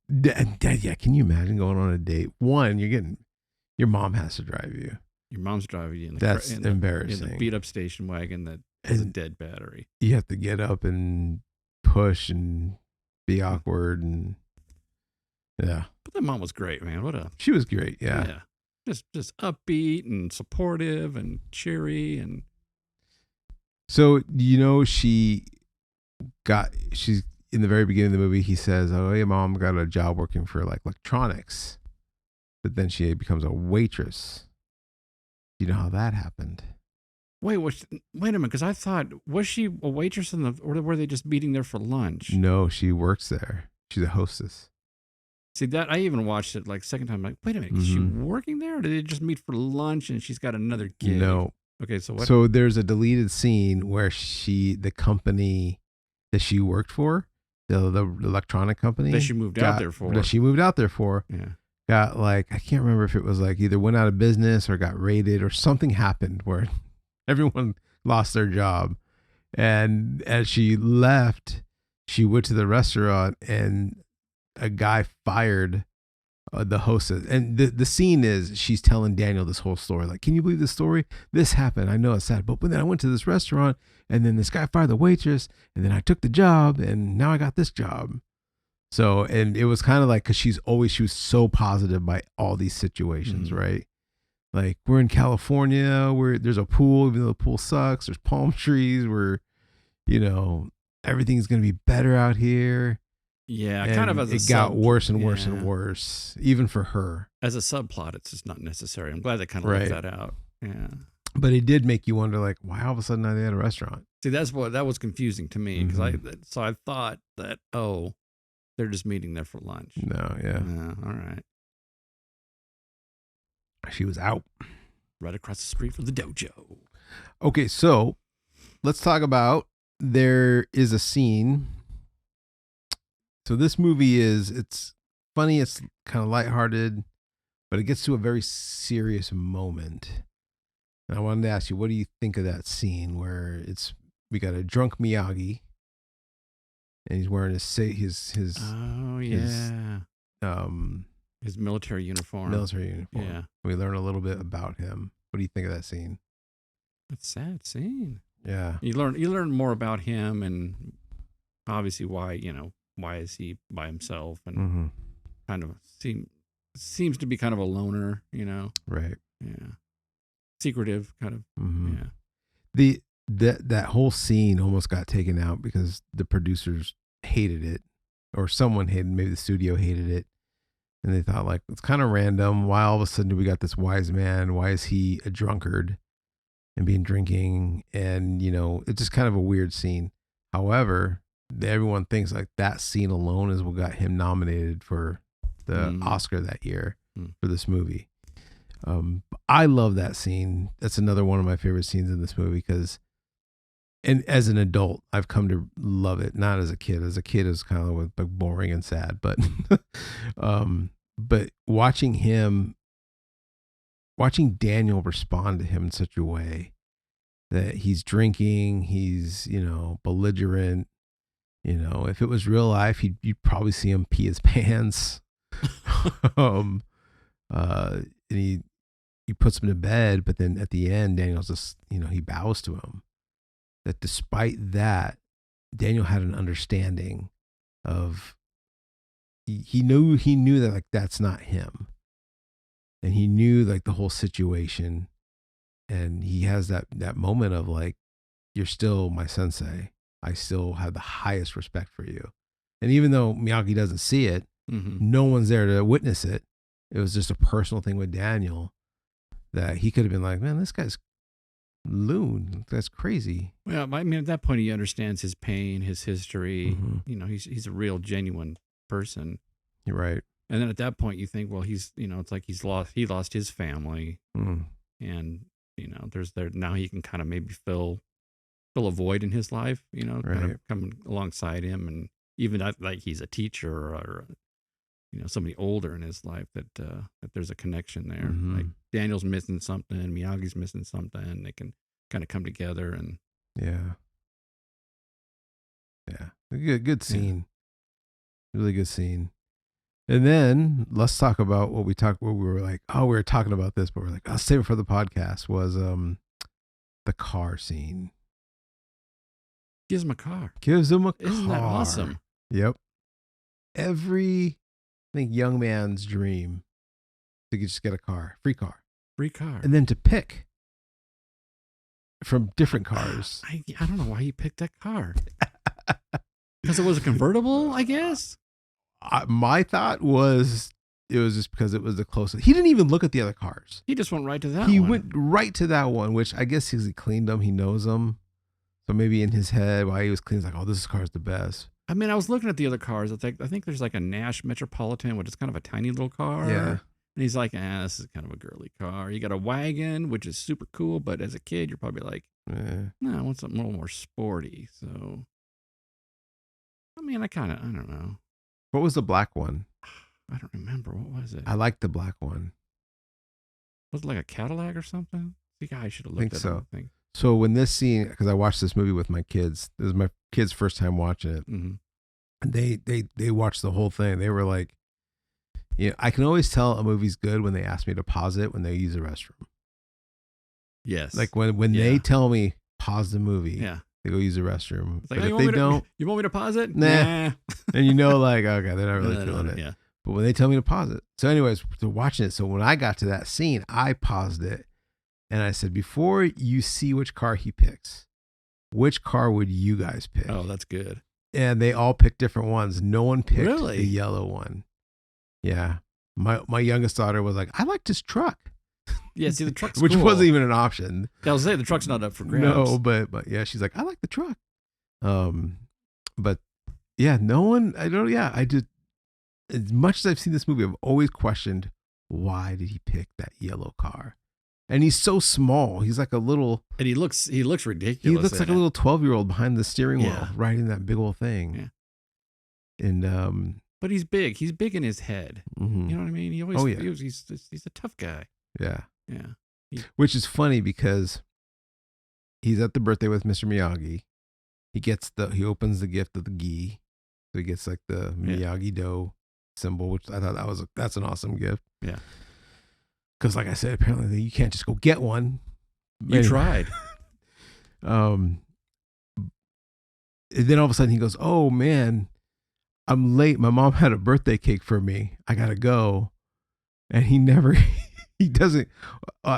Yeah. Can you imagine going on a date? One, your mom has to drive you. Your mom's driving you in the That's in the embarrassing. beat up station wagon that has a And dead battery. you have to get up and push and be awkward, and yeah, But that mom was great, man. What a she was great. Yeah. Just upbeat and supportive and cheery and So she's in the very beginning of the movie. He says, "Oh, yeah, mom got a job working for like electronics," but then she becomes a waitress. You know how that happened? wait a minute, because I thought, was she a waitress or were they just meeting there for lunch? No, she works there. She's a hostess. See that I even watched it like second time. Like, wait a minute, is she Mhm. working there, or did they just meet for lunch and she's got another gig? No. Okay, so what? So there's a deleted scene where the company that she worked for, the electronic company that she moved out there for. that she moved out there for, Yeah. got like, I can't remember if it was like either went out of business or got raided or something happened where everyone lost their job. And as she left, she went to the restaurant and a guy fired the hostess. And the scene is she's telling Daniel this whole story. Like, can you believe this story? This happened. I know it's sad, but then I went to this restaurant and then this guy fired the waitress and then I took the job and now I got this job. So, and it was kind of like, cause she was so positive by all these situations, Mhm. right? Like, we're in California where there's a pool, even though the pool sucks, there's palm trees, everything's going to be better out here. Yeah, And kind of as it got worse and worse yeah. and worse, even for her. As a subplot, it's just not necessary. I'm glad they kind of Right. left that out. Yeah. But it did make you wonder, like, why all of a sudden are they at a restaurant? See, that was confusing to me because I thought that they're just meeting there for lunch. No, yeah. All right. She was out. Right across the street from the dojo. Okay, so let's talk about, there is a scene. So this movie it's funny, it's kind of lighthearted, but it gets to a very serious moment. And I wanted to ask you, what do you think of that scene where we got a drunk Miyagi and he's wearing his Oh yeah. His military uniform. Yeah. We learn a little bit about him. What do you think of that scene? It's a sad scene. Yeah. You learn more about him and obviously why is he by himself and kind of seems to be kind of a loner, Right. Yeah. Secretive kind of. Yeah. That whole scene almost got taken out because the producers hated it, or someone hated, maybe the studio hated it. And they thought, like, it's kind of random. Why all of a sudden do we got this wise man? Why is he a drunkard and being drinking? And, it's just kind of a weird scene. However, everyone thinks like that scene alone is what got him nominated for the Oscar that year for this movie. I love that scene. That's another one of my favorite scenes in this movie because, and as an adult, I've come to love it. Not as a kid. As a kid, it was kind of like boring and sad. But, but watching Daniel respond to him in such a way that he's drinking, he's belligerent. If it was real life, you'd probably see him pee his pants. And he puts him to bed, but then at the end, Daniel's just he bows to him. That despite that, Daniel had an understanding of he knew that like that's not him, and he knew like the whole situation, and he has that moment of like, you're still my sensei. I still have the highest respect for you, and even though Miyagi doesn't see it, no one's there to witness it. It was just a personal thing with Daniel that he could have been like, man, this guy's loon. That's crazy. Well, I mean, at that point, he understands his pain, his history. He's a real, genuine person. You're right. And then at that point, you think, well, he's, it's like he lost his family, and now he can kind of maybe fill a void in his life. Kind of come alongside him, and even like he's a teacher or somebody older in his life that there's a connection there. Like Daniel's missing something, Miyagi's missing something. They can kind of come together and good scene, really good scene. And then let's talk about what we were like, we were talking about this, but we're like, I'll save it for the podcast. Was the car scene. Gives him a car. Isn't that awesome? Yep. I think young man's dream to just get a car, free car, and then to pick from different cars. I don't know why he picked that car. Because it was a convertible, I guess. My thought was it was just because it was the closest. He didn't even look at the other cars. He just went right to that one. He went right to that one, which I guess he cleaned them. He knows them. So maybe in his head, while he was cleaning, he's like, oh, this car's the best. I mean, I was looking at the other cars. I think there's like a Nash Metropolitan, which is kind of a tiny little car. Yeah. And he's like, this is kind of a girly car. You got a wagon, which is super cool, but as a kid, you're probably like, no, I want something a little more sporty. So, I mean, I don't know. What was the black one? I don't remember. What was it? I liked the black one. Was it like a Cadillac or something? I think I should have looked at it. I think. So when this scene, because I watched this movie with my kids, this is my kids' first time watching it. And they watched the whole thing. They were like, I can always tell a movie's good when they ask me to pause it when they use the restroom. Yes. Like when they tell me pause the movie, they go use the restroom. Like, but if they don't, you want me to pause it? Nah. And like, okay, they're not really feeling it. Yeah. But when they tell me to pause it. So anyways, they're watching it. So when I got to that scene, I paused it. And I said, before you see which car he picks, which car would you guys pick? Oh, that's good. And they all picked different ones. No one picked the yellow one. Yeah. My youngest daughter was like, I liked his truck. Yeah, see, the truck's which cool. wasn't even an option. I was saying the truck's not up for grabs. No, but yeah, she's like, I like the truck. But yeah, no one. I don't. Yeah, I did. As much as I've seen this movie, I've always questioned why did he pick that yellow car? And he's so small. He's like a little. And he looks ridiculous. He looks like in a it. little 12-year-old behind the steering wheel, Yeah. riding that big old thing. Yeah. And But he's big. He's big in his head. mhm. You know what I mean? He always. Oh, yeah. He's a tough guy. Yeah. Yeah. Which is funny because he's at the birthday with Mr. Miyagi. He opens the gift of the gi. So he gets like the Miyagi Do symbol, which I thought that's an awesome gift. Yeah. Because like I said, apparently you can't just go get one. You tried. And then all of a sudden he goes, "Oh man, I'm late. My mom had a birthday cake for me. I gotta go." And he never, he doesn't.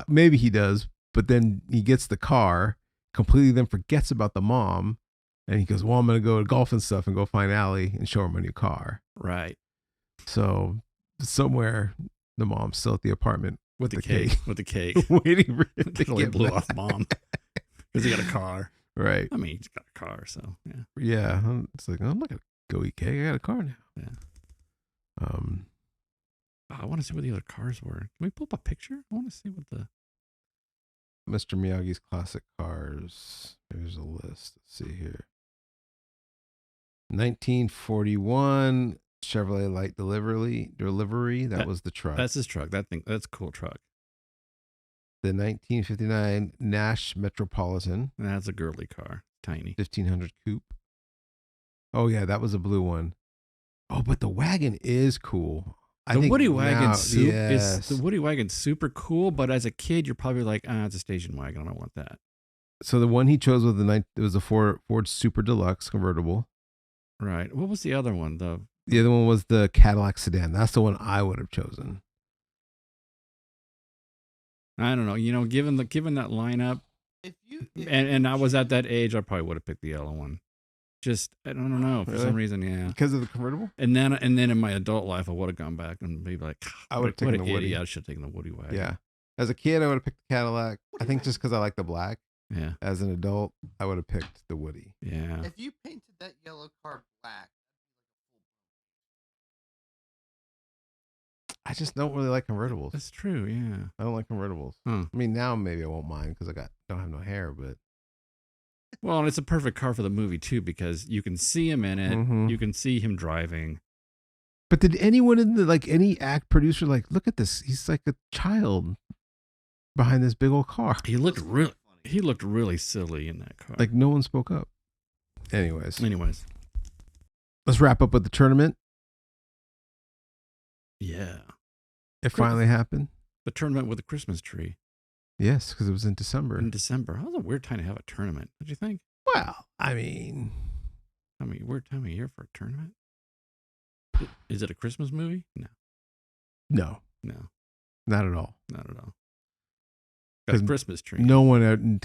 Maybe he does, but then he gets the car, completely then forgets about the mom, and he goes, "Well, I'm gonna go to golf and stuff and go find Allie and show her my new car." Right. So somewhere the mom's still at the apartment With the cake. With the cake. waiting for him to Totally get blew back. off mom. Because he got a car. Right. I mean, he's got a car, so yeah. Yeah. It's like, I'm not gonna go eat cake. I got a car now. Yeah. Oh, I want to see what the other cars were. Can we pull up a picture? I want to see what the. Mr. Miyagi's classic cars. There's a list. Let's see here. 1941 Chevrolet Light Delivery. That was the truck. That's his truck. That's a cool truck. The 1959 Nash Metropolitan. That's a girly car. Tiny. 1500 coupe. Oh yeah, that was a blue one. Oh, but the wagon is cool. The Woody Wagon yes. is the Woody Wagon's super cool, but as a kid, you're probably like, it's a station wagon. I don't want that. So the one he chose was it was a Ford Super Deluxe convertible. Right. What was the other one? The other one was the Cadillac sedan. That's the one I would have chosen. I don't know. You know, given that lineup, and I was at that age, I probably would have picked the yellow one. Just I don't know for some reason, yeah. Because of the convertible. And then in my adult life, I would have gone back and be like, I would have taken the Woody. I should have taken the Woody Wagon. Yeah. As a kid, I would have picked the Cadillac. I think just because I like the black. Yeah. As an adult, I would have picked the Woody. Yeah. If you painted that yellow car black, I just don't really like convertibles. That's true. Yeah. I don't like convertibles. Huh. I mean, now maybe I won't mind because don't have no hair, but Well, and it's a perfect car for the movie too because you can see him in it. Mhm. You can see him driving. But did anyone in any act producer look at this? He's like a child behind this big old car. He looked really silly in that car. Like no one spoke up. Anyways, let's wrap up with the tournament. Yeah. It finally happened. The tournament with the Christmas tree Yes, because it was in December. in December. That was a weird time to have a tournament. What do you think? Well, I mean, Weird time of year for a tournament. Is it a Christmas movie? No, no, not at all. not at all. Got a 'Cause Christmas tree. No one,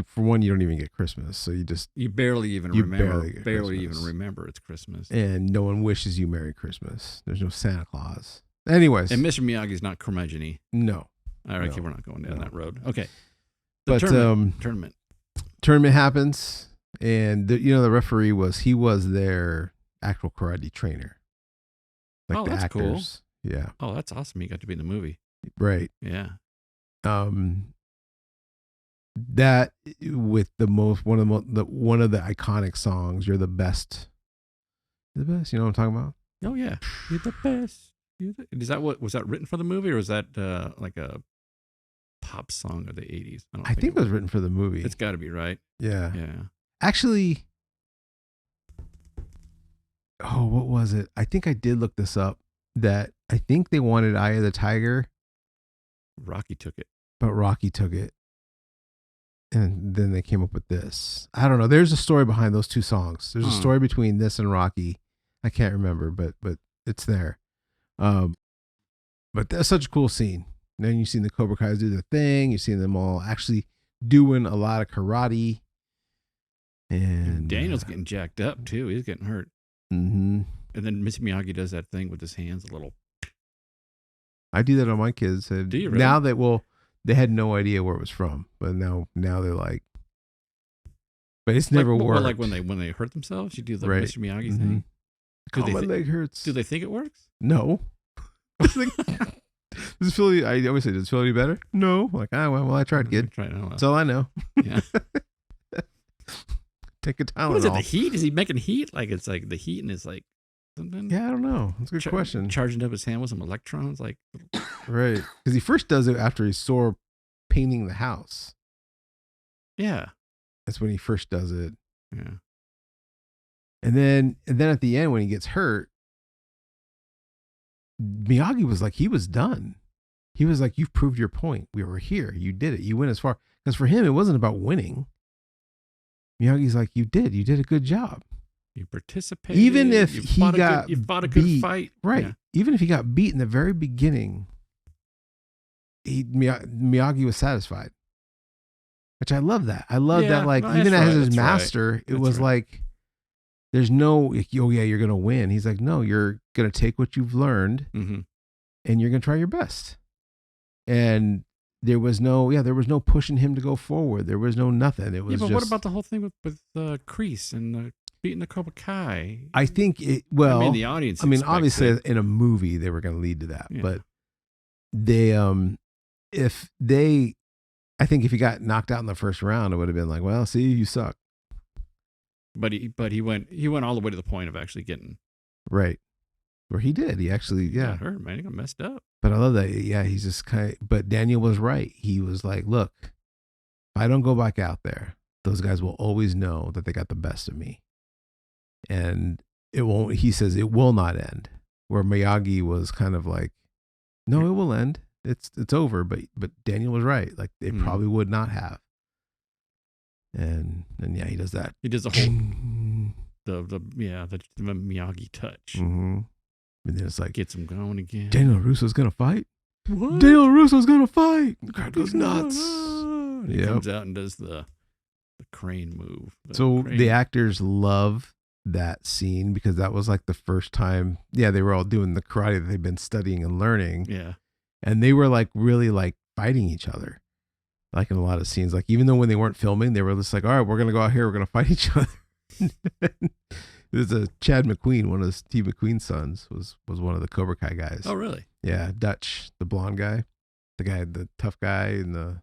for one, you don't even get Christmas, so You barely even You remember. barely get Barely Christmas. even remember it's Christmas. and no one wishes you Merry Christmas. There's no Santa Claus. Anyways, And Mr. Miyagi's not curmudgeon-y. no. All right, No. okay, we're not going down No. that road. Okay. But Tournament. tournament happens, and the referee was their actual karate trainer. Like Oh, the that's cool. actors. Yeah, Oh, that's awesome. He got to be in the movie. right. Yeah. That with one of the iconic songs. You're the best. You're the best. You know what I'm talking about? Oh yeah. You're the best. Was that written for the movie or was that like a pop song of the 80s? I think it was written for the movie. It's got to be, right? Yeah. Yeah. Actually, what was it? I think I did look this up. That I think they wanted Eye of the Tiger, Rocky took it. but Rocky took it. And then they came up with this. I don't know. There's a story behind those two songs. There's a story between this and Rocky. I can't remember, but it's there. But that's such a cool scene. And then you've seen the Cobra Kai's do their thing. You've seen them all actually doing a lot of karate. And Daniel's getting jacked up too. He's getting hurt. Mm-hmm. And then Mr. Miyagi does that thing with his hands, a little. I do that on my kids. Do you really? Now they had no idea where it was from, but now they're like, but it's never like, worked. Like when they hurt themselves, you do the Right. Mr. Miyagi Mhm. thing. Oh, my leg hurts. Do they think it works? No. I was like, does it feel? I always say, does it feel any better? No. I'm like, well, I tried, kid. Try it out. That's all I know. Yeah. Take a Tylenol. What is it? The heat? Is he making heat? Like it's like the heat and it's like something. Yeah, I don't know. That's a good question. Charging up his hand with some electrons, like Right. Because he first does it after he's sore painting the house. yeah, That's when he first does it. yeah. And then at the end when he gets hurt, Miyagi was like, he was done. He was like, you've proved your point. We were here. You did it. You went as far. Because for him, it wasn't about winning. Miyagi's like, you did a good job. You participated. Even if you he fought got you fought a good beat, fight, right. Yeah. Even if he got beat in the very beginning, Miyagi was satisfied. Which I love that. I love that, like, no, even that's as right, his that's right. master, it That's was right. like, there's no, oh yeah, you're going to win. He's like, no, you're going to take what you've learned Mm-hmm. and you're going to try your best. And there was no pushing him to go forward. There was no nothing. It was But just, what about the whole thing with Kreese and beating the Cobra Kai? I think the audience. expects obviously it. in a movie they were going to lead to that, Yeah. but I think if he got knocked out in the first round, it would have been like, well, see, you suck. But he went all the way to the point of actually getting Right. Or he did. He actually, got hurt, man. He got messed up. But I love that. Yeah, he's just but Daniel was right. He was like, look, if I don't go back out there, those guys will always know that they got the best of me. And he says it will not end. Where Miyagi was kind of like, no, it will end. It's over. But Daniel was right. Like they probably would not have. And yeah, he does that. He does the whole the Miyagi touch. Mm-hmm. And then it's like, Gets him going again. Daniel Russo's gonna fight. What? Daniel Russo's gonna fight. The crowd goes nuts. And he Yep. comes out and does the crane move. So crane. the actors love that scene because that was like the first time. Yeah, they were all doing the karate that they've been studying and learning, Yeah. and they were like really like fighting each other, like in a lot of scenes. Like even though when they weren't filming, they were just like, all right, we're gonna go out here, we're gonna fight each other. There's a Chad McQueen, one of Steve McQueen's sons, was one of the Cobra Kai guys. Oh, really? Yeah, Dutch, the blonde guy, the tough guy, and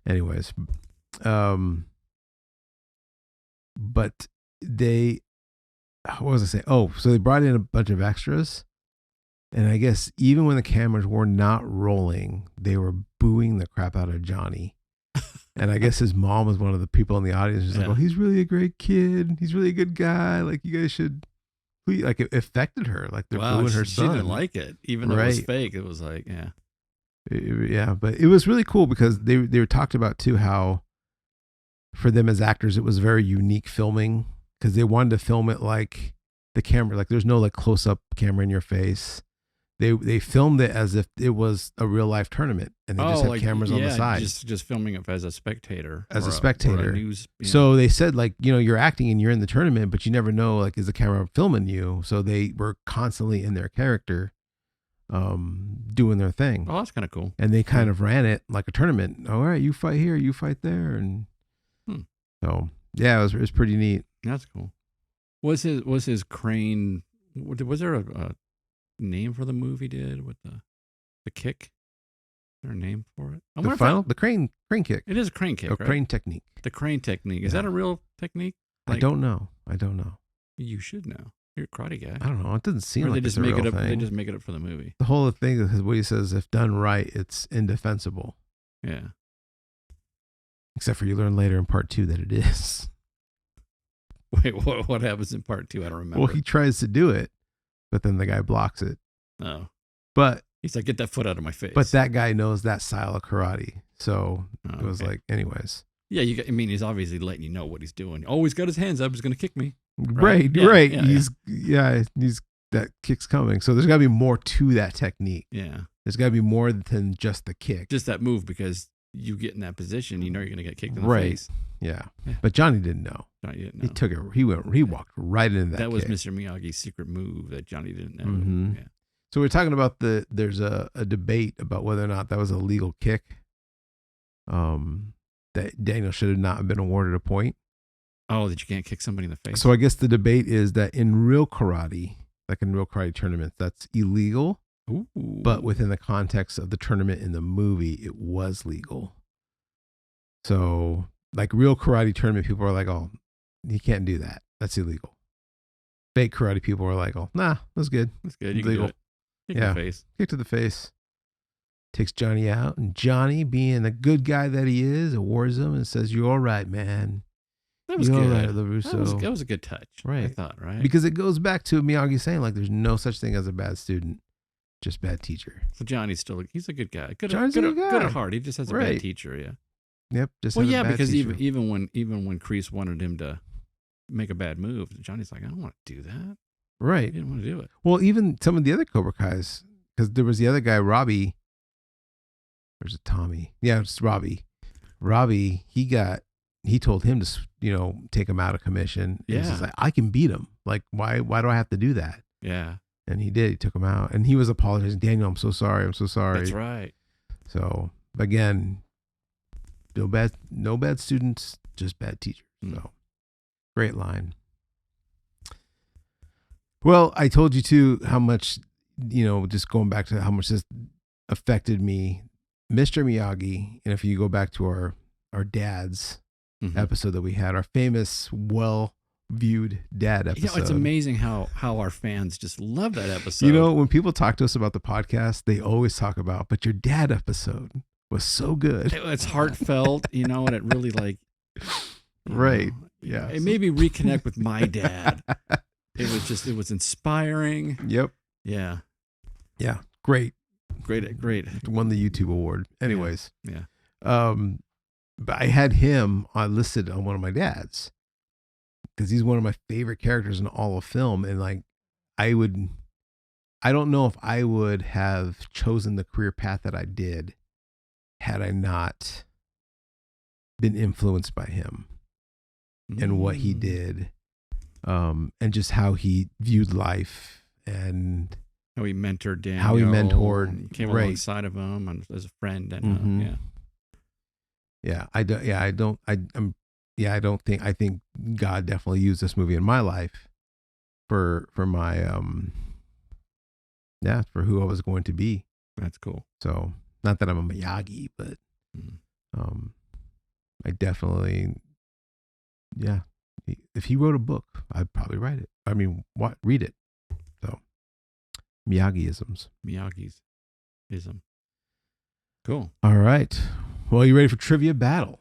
anyways, but they, what was I saying? Oh, so they brought in a bunch of extras, and I guess even when the cameras were not rolling, they were booing the crap out of Johnny. And I guess his mom was one of the people in the audience. She's like, Yeah. "Oh, he's really a great kid. He's really a good guy. Like you guys should." Like it affected her. Like they're booing her she son. didn't like it, even though it was Right. fake. It was like, yeah. Yeah, but it was really cool because they were talked about too how for them as actors it was very unique filming because they wanted to film it like the camera, like there's no like close up camera in your face. They filmed it as if it was a real life tournament and they just had cameras on the side just filming it as a spectator. As a or spectator. or news, yeah. So they said like, you know, you're acting and you're in the tournament, but you never know like is the camera filming you? So they were constantly in their character, doing their thing. Oh, that's kind of cool. And they kind of ran it like a tournament. All right, you fight here, you fight there, and so yeah, it was pretty neat. That's cool. Was his crane? Was there a name for the movie? Did with the kick? Is there a name for it? I wonder if The crane kick, it is a crane kick, or right? crane technique. The crane technique. Is Yeah. that a real technique? I don't know. You should know. You're a karate guy. I don't know. It doesn't seem Or like they just it's a make real it up. thing. They just make it up for the movie. The whole thing is what he says: if done right, it's indefensible. Yeah. Except for you learn later in part 2 that it is. Wait, what happens in part 2? I don't remember. Well, he tries to do it, but then the guy blocks it. Oh, But he's like, get that foot out of my face. that guy knows that style of karate, so Oh, it was okay. like, anyways. Yeah, I mean, he's obviously letting you know what he's doing. Oh, he's got his hands up. He's going to kick me. Right, Yeah, right. yeah, He's that kick's coming. So there's got to be more to that technique. Yeah. There's got to be more than just the kick. Just that move, because you get in that position, you know you're going to get kicked in the Right. face. Yeah. Yeah. But Johnny didn't know. Not yet, He no. took it. He walked right into that. That was kick. Mr. Miyagi's secret move that Johnny didn't know. Mhm. Yeah. So we're talking about there's a debate about whether or not that was a legal kick. that Daniel should have not been awarded a point. Oh, that you can't kick somebody in the face. So I guess the debate is that in real karate, like in real karate tournaments, that's illegal. Ooh. But within the context of the tournament in the movie, it was legal. So like real karate tournament, people are like, oh, you can't do that. That's illegal. Fake karate people are like, oh, nah, that's good. That's good. You can Legal. do it. Kick Yeah. in the face. Kick to the face. Takes Johnny out. And Johnny, being the good guy that he is, awards him and says, you're all right, man. That was You're good. all right, LaRusso. That was a good touch. I Right. thought, right? Because it goes back to Miyagi saying, like, there's no such thing as a bad student, just bad teacher. So Johnny's he's a good guy. Johnny's a good good guy. at heart. He just has a Right. bad teacher, yeah. Yep. Just Well, has a yeah, bad because teacher. even when Kreese wanted him to make a bad move, Johnny's like, I don't want to do that. Right. He didn't want to do it. Well, even some of the other Cobra Kais, because there was the other guy, Robbie. Where's it, Tommy? Yeah, it's Robbie. Robbie, he told him to, take him out of commission. And he's just Yeah. like, I can beat him. Like, why do I have to do that? Yeah, And he did. He took him out, and he was apologizing. Daniel, I'm so sorry. I'm so sorry. that's right. So again, no bad students, just bad teachers. Mm. So great line. Well, I told you too how much, just going back to how much this affected me, Mr. Miyagi. And if you go back to our dad's Mhm. episode that we had, our famous, well-viewed dad episode. It's amazing how our fans just love that episode. When people talk to us about the podcast, they always talk about, but your dad episode was so good. It's heartfelt, and it really Right. Yeah. It made me reconnect with my dad. It was inspiring. Yep. Yeah. Yeah. Great. Great. Won the YouTube award. Anyways. Yeah. But I had him listed on one of my dad's because he's one of my favorite characters in all of film. And like, I don't know if I would have chosen the career path that I did had I not been influenced by him and what he Mm. did. And just how he viewed life and How he mentored Daniel. How he mentored, and came right. alongside of him and as a friend. And Mhm. I think God definitely used this movie in my life for my for who I was going to be. That's cool. So not that I'm a Miyagi, but Mm. I definitely if he wrote a book, I'd probably write it. I mean, read it. So Miyagi-isms. Miyagi's ism. Cool. All right. Well, you ready for trivia battle?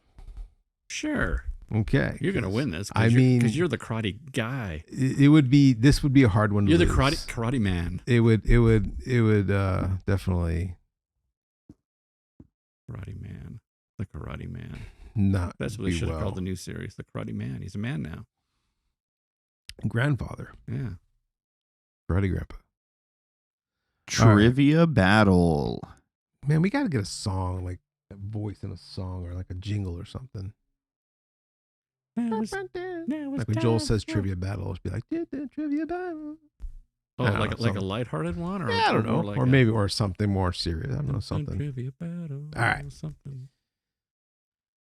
Sure. Okay. You're gonna win this. I mean, because you're the karate guy. This would be a hard one to You're the lose. karate man. It would definitely Karate man. The karate man. not. That's what they be should have well. called the new series. The karate man. He's a man now. Grandfather, Yeah. karate grandpa. Trivia battle. Man, we got to get a song, like a voice in a song or like a jingle or something. Now it's Like when Joel time says for- trivia battle, it's be like trivia battle. Oh, I don't like know, a something. lighthearted one, or Yeah, I don't know, more like or a- maybe something more serious. I don't know, something. Trivia battle. All right. Something.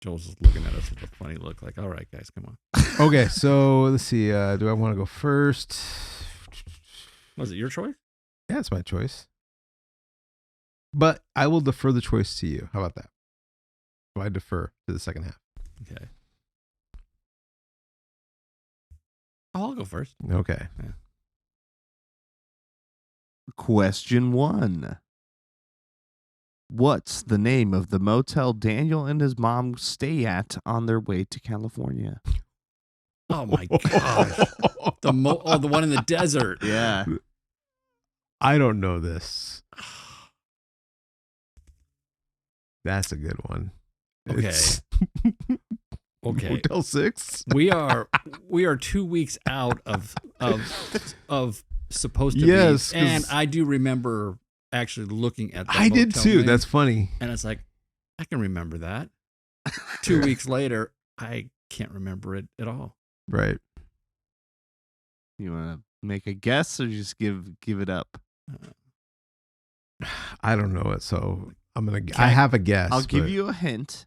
Joel's just looking at us with a funny look, like, "All right, guys, come on." Okay, so let's see. Do I want to go first? Was it your choice? Yeah, it's my choice. But I will defer the choice to you. How about that? So I defer to the second half. Okay. Oh, I'll go first. Okay. Question 1. What's the name of the motel Daniel and his mom stay at on their way to California? Oh my gosh. The one in the desert. Yeah. I don't know this. That's a good one. Okay. It's Okay. Motel 6. We are 2 weeks out of supposed to Yes, be, and 'cause- I do remember actually looking at that I did motel too. name, That's funny. and it's like, I can remember that. 2 weeks later, I can't remember it at all. Right. You want to make a guess or just give it up? I don't know it, so I'm gonna. Okay. I have a guess. I'll give but- you a hint.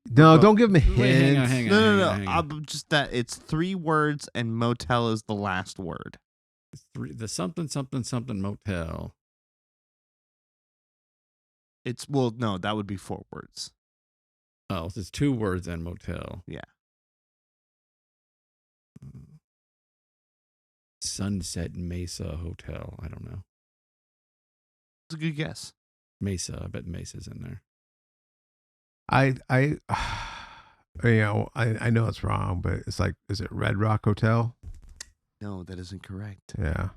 No, don't give me Wait, hang on, hints. hang on. No. I'm just that it's 3 words and motel is the last word. The something motel. It's no, that would be 4 words. Oh, so it's 2 words and motel. Yeah. Sunset Mesa Hotel. I don't know. It's a good guess. Mesa. I bet Mesa's in there. I know it's wrong, but it's like, is it Red Rock Hotel? No, that isn't correct. Yeah.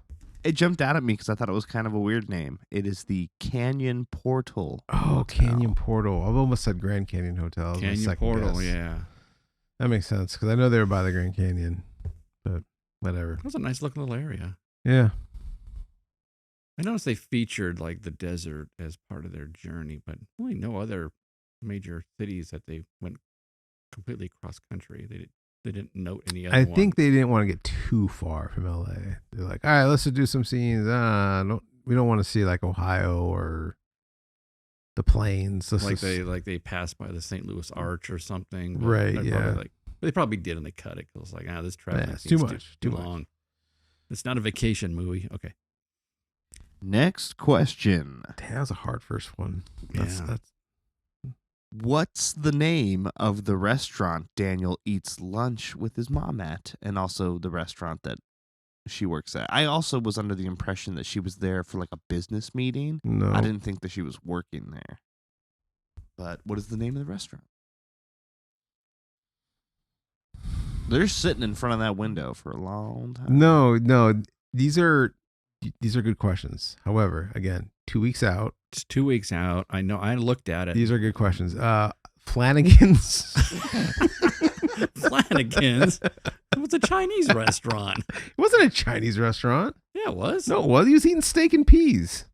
It jumped out at me because I thought it was kind of a weird name. It is the Canyon Portal. Oh, Motel. Canyon Portal. I've almost said Grand Canyon Hotel. That was my Canyon second Portal, guess. yeah. That makes sense because I know they were by the Grand Canyon, but whatever. That was a nice looking little area. Yeah. I noticed they featured like the desert as part of their journey, but really no other major cities that they went completely cross country. They didn't note any other I one. think they didn't want to get too far from LA. They're like, all right, let's just do some scenes. We don't want to see like Ohio or the plains. They passed by the St. Louis Arch or something. but Right, they're yeah. probably they probably did and they cut it because it's like, this travel it's too much. too long. It's not a vacation movie. Okay. Next question. Damn, that was a hard first one. That's What's the name of the restaurant Daniel eats lunch with his mom at, and also the restaurant that she works at? I also was under the impression that she was there for like a business meeting. no. I didn't think that she was working there. But what is the name of the restaurant? They're sitting in front of that window for a long time. No. These are good questions. However, again, 2 weeks out. It's 2 weeks out. I know. I looked at it. These are good questions. Flanagan's. Flanagan's. It was a Chinese restaurant. It wasn't a Chinese restaurant. Yeah, it was. No, it was. He was eating steak and peas.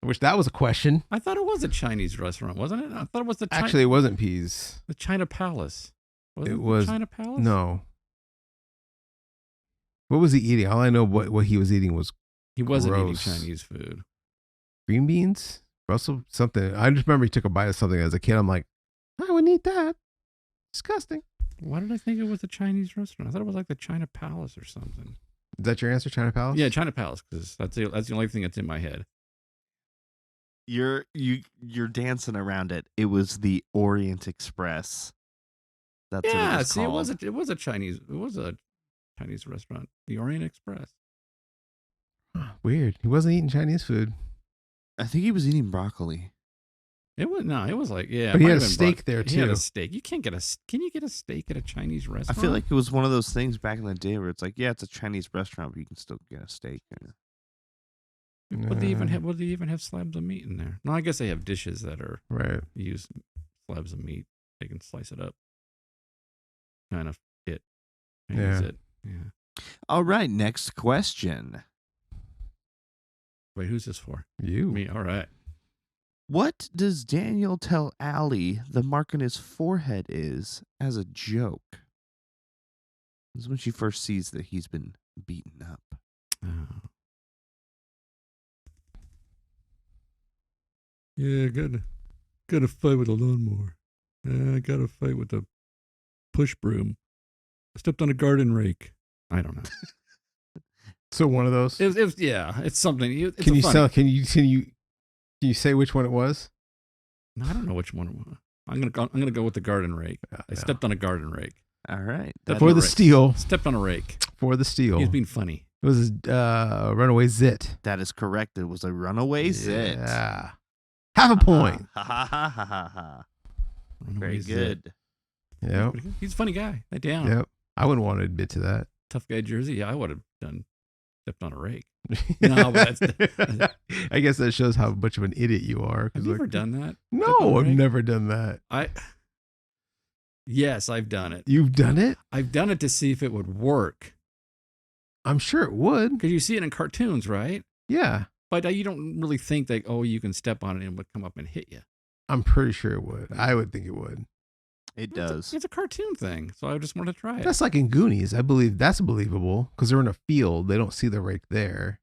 I wish that was a question. I thought it was a Chinese restaurant, wasn't it? I thought it was the Actually, it wasn't peas. the China Palace. It was China Palace. No. What was he eating? All I know what he was eating was he wasn't eating gross. Chinese food. green beans, Russell something. I just remember he took a bite of something as a kid. I'm like, I wouldn't eat that. Disgusting. Why did I think it was a Chinese restaurant? I thought it was like the China Palace or something. Is that your answer, China Palace? Yeah, China Palace, because that's the only thing that's in my head. You're dancing around it. It was the Orient Express. That's what it was see, called. it was a Chinese restaurant, the Orient Express. Weird. He wasn't eating Chinese food. I think he was eating broccoli. It was like, yeah. But it he might had a have been steak there, He had too. a steak. You can't can you get a steak at a Chinese I restaurant? feel like it was one of those things back in the day where it's like, yeah, it's a Chinese restaurant, but you can still get a steak. Would they even have slabs of meat in there? No, I guess they have dishes that are Right. use slabs of meat. They can slice it up. Kind of it. Maybe Yeah. is it. Yeah. All right, next question. Wait, who's this for? You. Me. All right. What does Daniel tell Allie the mark on his forehead is as a joke? This is when she first sees that he's been beaten up. Oh. Yeah, got a fight with a lawnmower. I got a fight with a push broom. I stepped on a garden rake. I don't know. So one of those. It was yeah. It's something. It's Can a you funny- sell? Can you say which one it was? No, I don't know which one it was. I'm gonna go with the garden rake. I stepped on a garden rake. All right. Stepped For on a the rake. steal. Stepped on a rake. For the steal. He was being funny. It was runaway zit. That is correct. It was a runaway zit. Yeah. Half a point. Ha ha ha ha ha ha. Runaway Very zit. good. Yep. He's a funny guy. Lay down. Yep. I wouldn't want to admit to that. Tough guy jersey. Yeah, I would have stepped on a rake. No, but I guess that shows how much of an idiot you are. 'cause Have you like- ever done that? Stepped on No, a I've rake? never done that. Yes, I've done it. You've done it? I've done it to see if it would work. I'm sure it would. Because you see it in cartoons, right? Yeah. But you don't really think that, you can step on it and it would come up and hit you. I'm pretty sure it would. I would think it would. It does. It's a cartoon thing. So I just wanted to try it. That's like in Goonies. I believe that's believable because they're in a field. They don't see the rake there.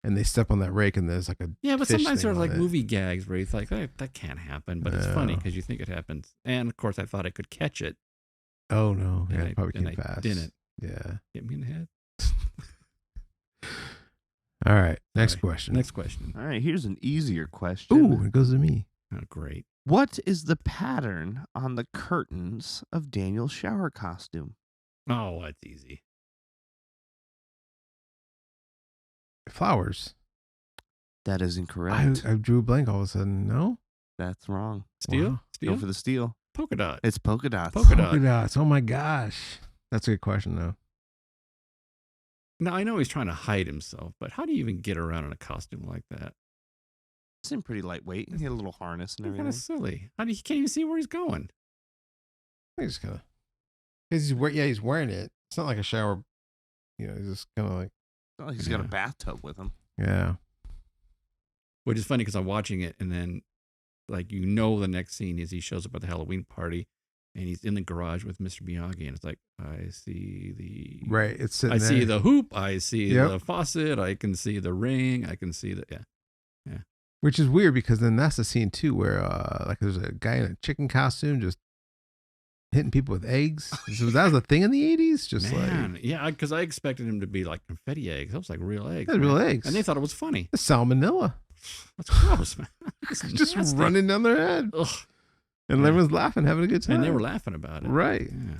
and they step on that rake and there's like a Yeah, but fish sometimes thing there's on like it. movie gags where you think, hey, that can't happen, but it's funny No. because you think it happens. And of course, I thought I could catch it. Oh no, And yeah, I- it probably and came I fast. didn't. Yeah. Hit me in the head. All right, next Sorry. question. Next question. All right, here's an easier question. Ooh, it goes to me. Oh, great. What is the pattern on the curtains of Daniel's shower costume? Oh, that's easy. Flowers. That is incorrect. I drew a blank all of a sudden. No. That's wrong. Steel? Wow. Steel? Go for the steal. Polka dot. It's polka dots. Polka dot. Polka dots. Oh my gosh, that's a good question though. Now, I know he's trying to hide himself, but how do you even get around in a costume like that? Seemed pretty lightweight. He had a little harness and Kind everything. of silly. He can't even see where he's going. I think it's kind of. He's wearing it. It's not like a Oh, shower. He's just kind of like, It's not like he's got a Yeah. bathtub with him. yeah. Which is funny because I'm watching it and then, like, the next scene is he shows up at the Halloween party and he's in the garage with Mr. Miyagi and it's like, I see the Right. It's sitting I there. see the hoop, I see Yep. the faucet, I can see the ring, I can see the Which is weird because then that's the scene too where like there's a guy in a chicken costume just hitting people with eggs. So that was a thing in the 80s. Just man, like yeah, because I expected him to be like confetti eggs. That was like real eggs, that's man. real eggs. and they thought it was funny. It's salmonella. That's gross, man. That's Just nasty. running down their head. Ugh. And Yeah. everyone's laughing, having a good time. And they were laughing about it, Right. Yeah.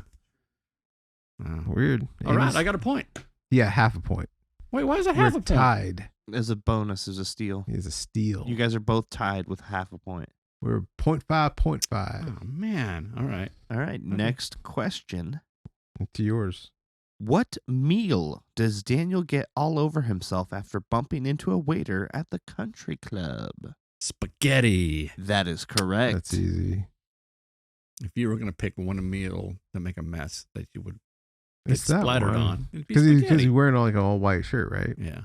Wow. Weird. All right, I got a point. Yeah, half a point. Wait, why is that We're half a point? tied. As a bonus, as a steal. He's a steal. You guys are both tied with half a point. We're 0.5. Oh man! All right. All right, next question. To yours. What meal does Daniel get all over himself after bumping into a waiter at the country club? Spaghetti. That is correct. That's easy. If you were gonna pick one meal to make a mess that you would get It's that splattered one. on, it'd be Because he's spaghetti. wearing like an all white shirt, right? Yeah,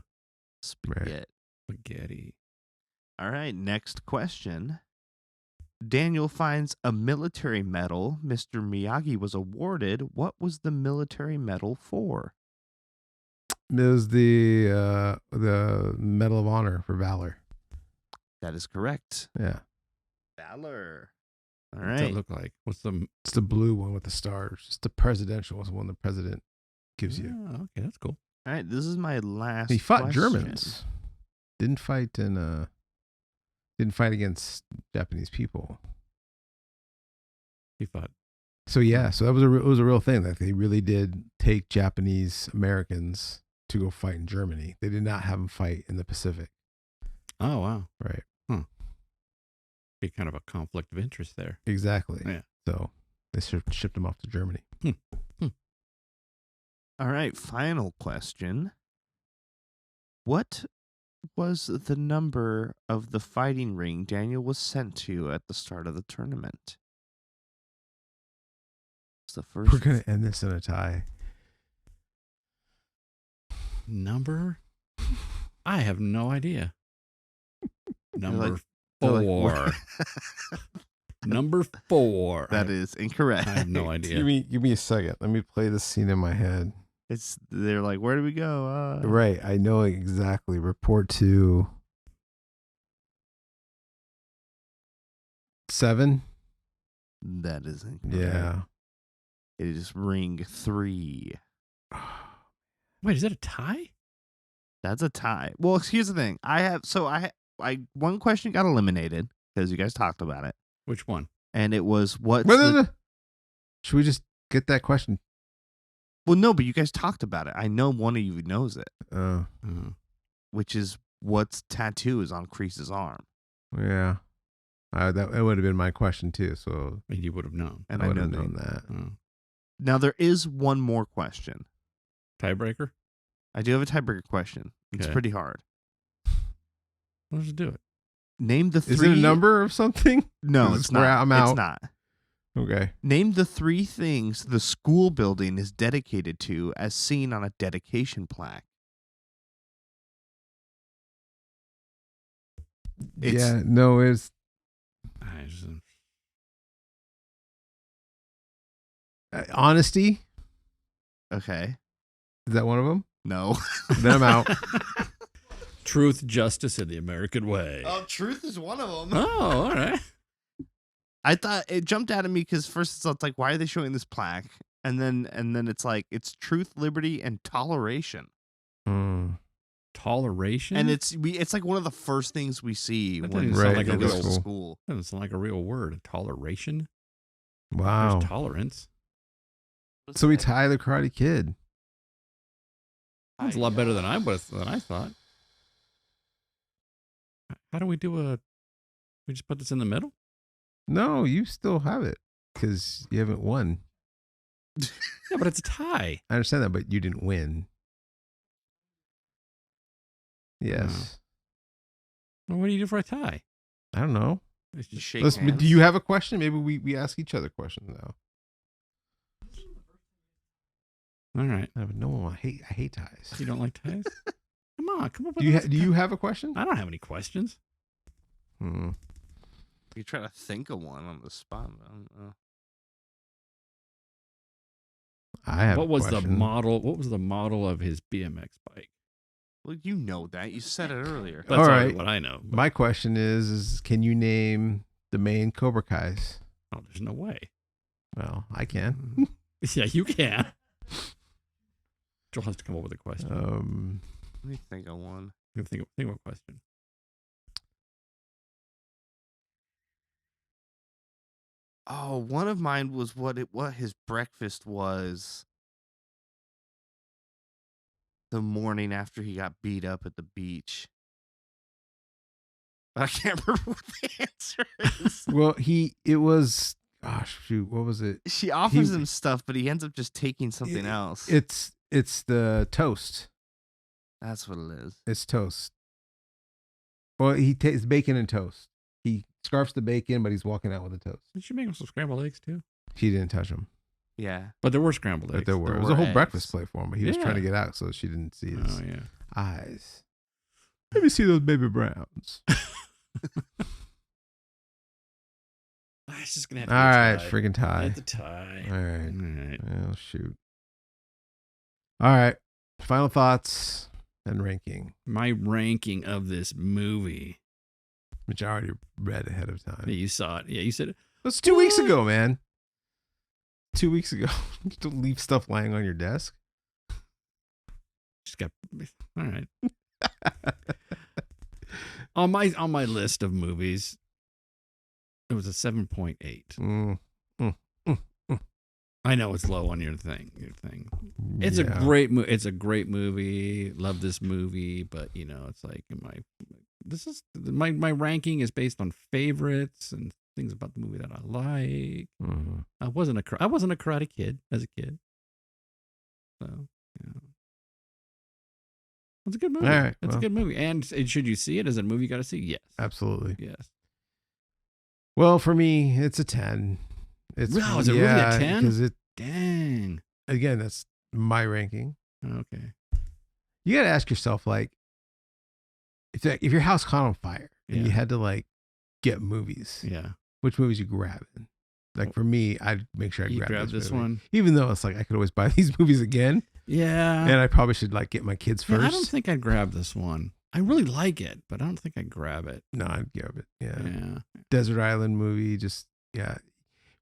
Spaghetti. spaghetti. All right, next question. Daniel finds a military medal Mr. Miyagi was awarded. What was the military medal for? It was the Medal of Honor for Valor. That is correct. Yeah. Valor. All What's that right. look like? What's the? It's the blue one with the stars. It's the presidential one the president gives you. Oh, okay, that's cool. All right, this is my last He fought question. Germans. Didn't fight against Japanese people. He fought. So yeah, so that was it was a real thing that they really did take Japanese Americans to go fight in Germany. They did not have them fight in the Pacific. Oh wow, Right. be kind of a conflict of interest there. Exactly. Yeah. So they shipped them off to Germany. All right, final question. What was the number of the fighting ring Daniel was sent to at the start of the tournament? It's the first. We're gonna end this in a tie. Number? I have no idea. Number They're like, 4. Number 4. That is incorrect. I have no idea. Give me a second. Let me play the scene in my head. They're like, where do we go? Right. I know exactly. Report to 7. That is incorrect. Yeah. It is ring 3. Wait, is that a tie? That's a tie. Well, here's the thing. I one question got eliminated because you guys talked about it, Which one? and it was what's Wait, the, should we just get that question? well, no, but you guys talked about it. I know one of you knows it, Oh, which is what's tattoo is on Kreese's arm, yeah. That it would have been my question too. So And you would have known. and I I would know have that. known that. Oh. Now there is one more question. Tiebreaker? I do have a tiebreaker question. It's Okay. pretty hard. Let's just do it. Name the 3. Is it a number of something? No, Is it's this where not. I'm It's out? not. Okay. Name the 3 things the school building is dedicated to as seen on a dedication plaque. Yeah. No, it's I just, honesty. Okay. Is that one of them? No. Then I'm out. Truth, justice, and the American way. Truth is one of them. Oh, all right. I thought it jumped out at me because first it's like, why are they showing this plaque? And then it's like, it's truth, liberty, and toleration. Toleration? And it's like one of the first things we see That when doesn't sound like we a go real to school. school. That doesn't sound like a real word. Toleration? Wow. There's tolerance. So we tie the Karate Kid. That's a lot better than I thought. How do we do we just put this in the middle? No, you still have it because you haven't won. Yeah, but it's a tie. I understand that, but you didn't win. Yes. Well, what do you do for a tie? I don't know. It's just Shake Let's, hands. do you have a question? Maybe we ask each other questions now. all right. No, I hate ties. You don't like ties? Come on, come up with Do you have a question? I don't have any questions. Hmm. You try to think of one on the spot. But I don't know. I have. What was a the question. model? What was the model of his BMX bike? Well, you know that. You said it earlier. That's All all right. what I know. but- My question is can you name the main Cobra Kais? oh, there's no way. Well, I can. Yeah, you can. Joel has to come up with a question. Let me think of one. Think of a question. Oh, one of mine was what his breakfast was the morning after he got beat up at the beach. But I can't remember what the answer is. Well, it was, gosh, shoot, what was it? She offers him stuff, but he ends up just taking something else. It's the toast. That's what it is. It's toast. Well, he takes bacon and toast. He scarfs the bacon, but he's walking out with the toast. Did you make him some scrambled eggs too? She didn't touch him, Yeah. But there were scrambled but eggs. there were. There It was a were whole eggs. breakfast plate for him, but he was Yeah. trying to get out so she didn't see his Oh yeah. eyes. Let me see those baby browns. It's just gonna have All to be right, a tie. freaking tie. At the tie. All right. All right. Oh, shoot. All right. Final thoughts and ranking, My ranking of this movie. which I already read ahead of Yeah, time. you saw it. Yeah, you said it. That's 2 weeks ago, man. 2 weeks ago. Don't leave stuff lying on your desk. Just got. All right. on my list of movies, it was a 7.8. I know it's low on your thing. It's a Yeah. great movie. It's a great movie. Love this movie, but it's like my ranking is based on favorites and things about the movie that I like. Mhm. I wasn't a Karate Kid as a kid, so it's a good movie. All right, It's well. a good movie. And should you see it as a movie you got to see? Yes, Absolutely. yes. Well, for me, it's a 10. It's Wow, is it really a 10? Because Dang. again, that's my ranking. Okay. You got to ask yourself, like, if your house caught on fire and you Yeah. had to like get movies, Yeah. which movies you grabbing? Like for me, I'd make sure I You grab grab this movie. one. even though it's like I could always buy these movies again, Yeah. and I probably should like get my kids Yeah, first. I don't think I'd grab this one. I really like it, but I don't think I'd grab it. No, I'd grab it. Yeah. Yeah. Desert Island movie, just yeah.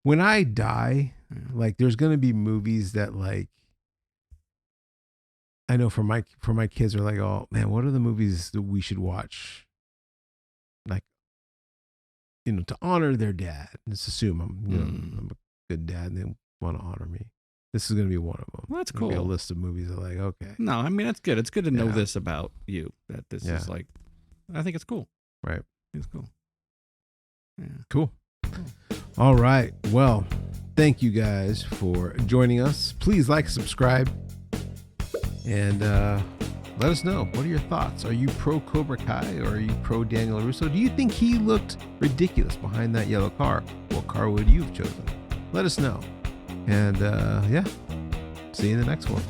When I die, Yeah. like there's gonna be movies that like I know for my kids are like, oh man, what are the movies that we should watch? Like, to honor their dad. Let's assume I'm a good dad and they want to honor me. This is gonna be one of them. Well, that's It'll be a cool. list of movies that like, okay. No, I mean that's good. It's good to know Yeah. this about you. That this Yeah. is like, I think it's cool. Right. It's cool. Yeah. Cool. All right. Well, thank you guys for joining us. Please like, subscribe, and let us know. What are your thoughts? Are you pro Cobra Kai or are you pro Daniel Russo? Do you think he looked ridiculous behind that yellow car? What car would you have chosen? Let us know. And yeah, see you in the next one.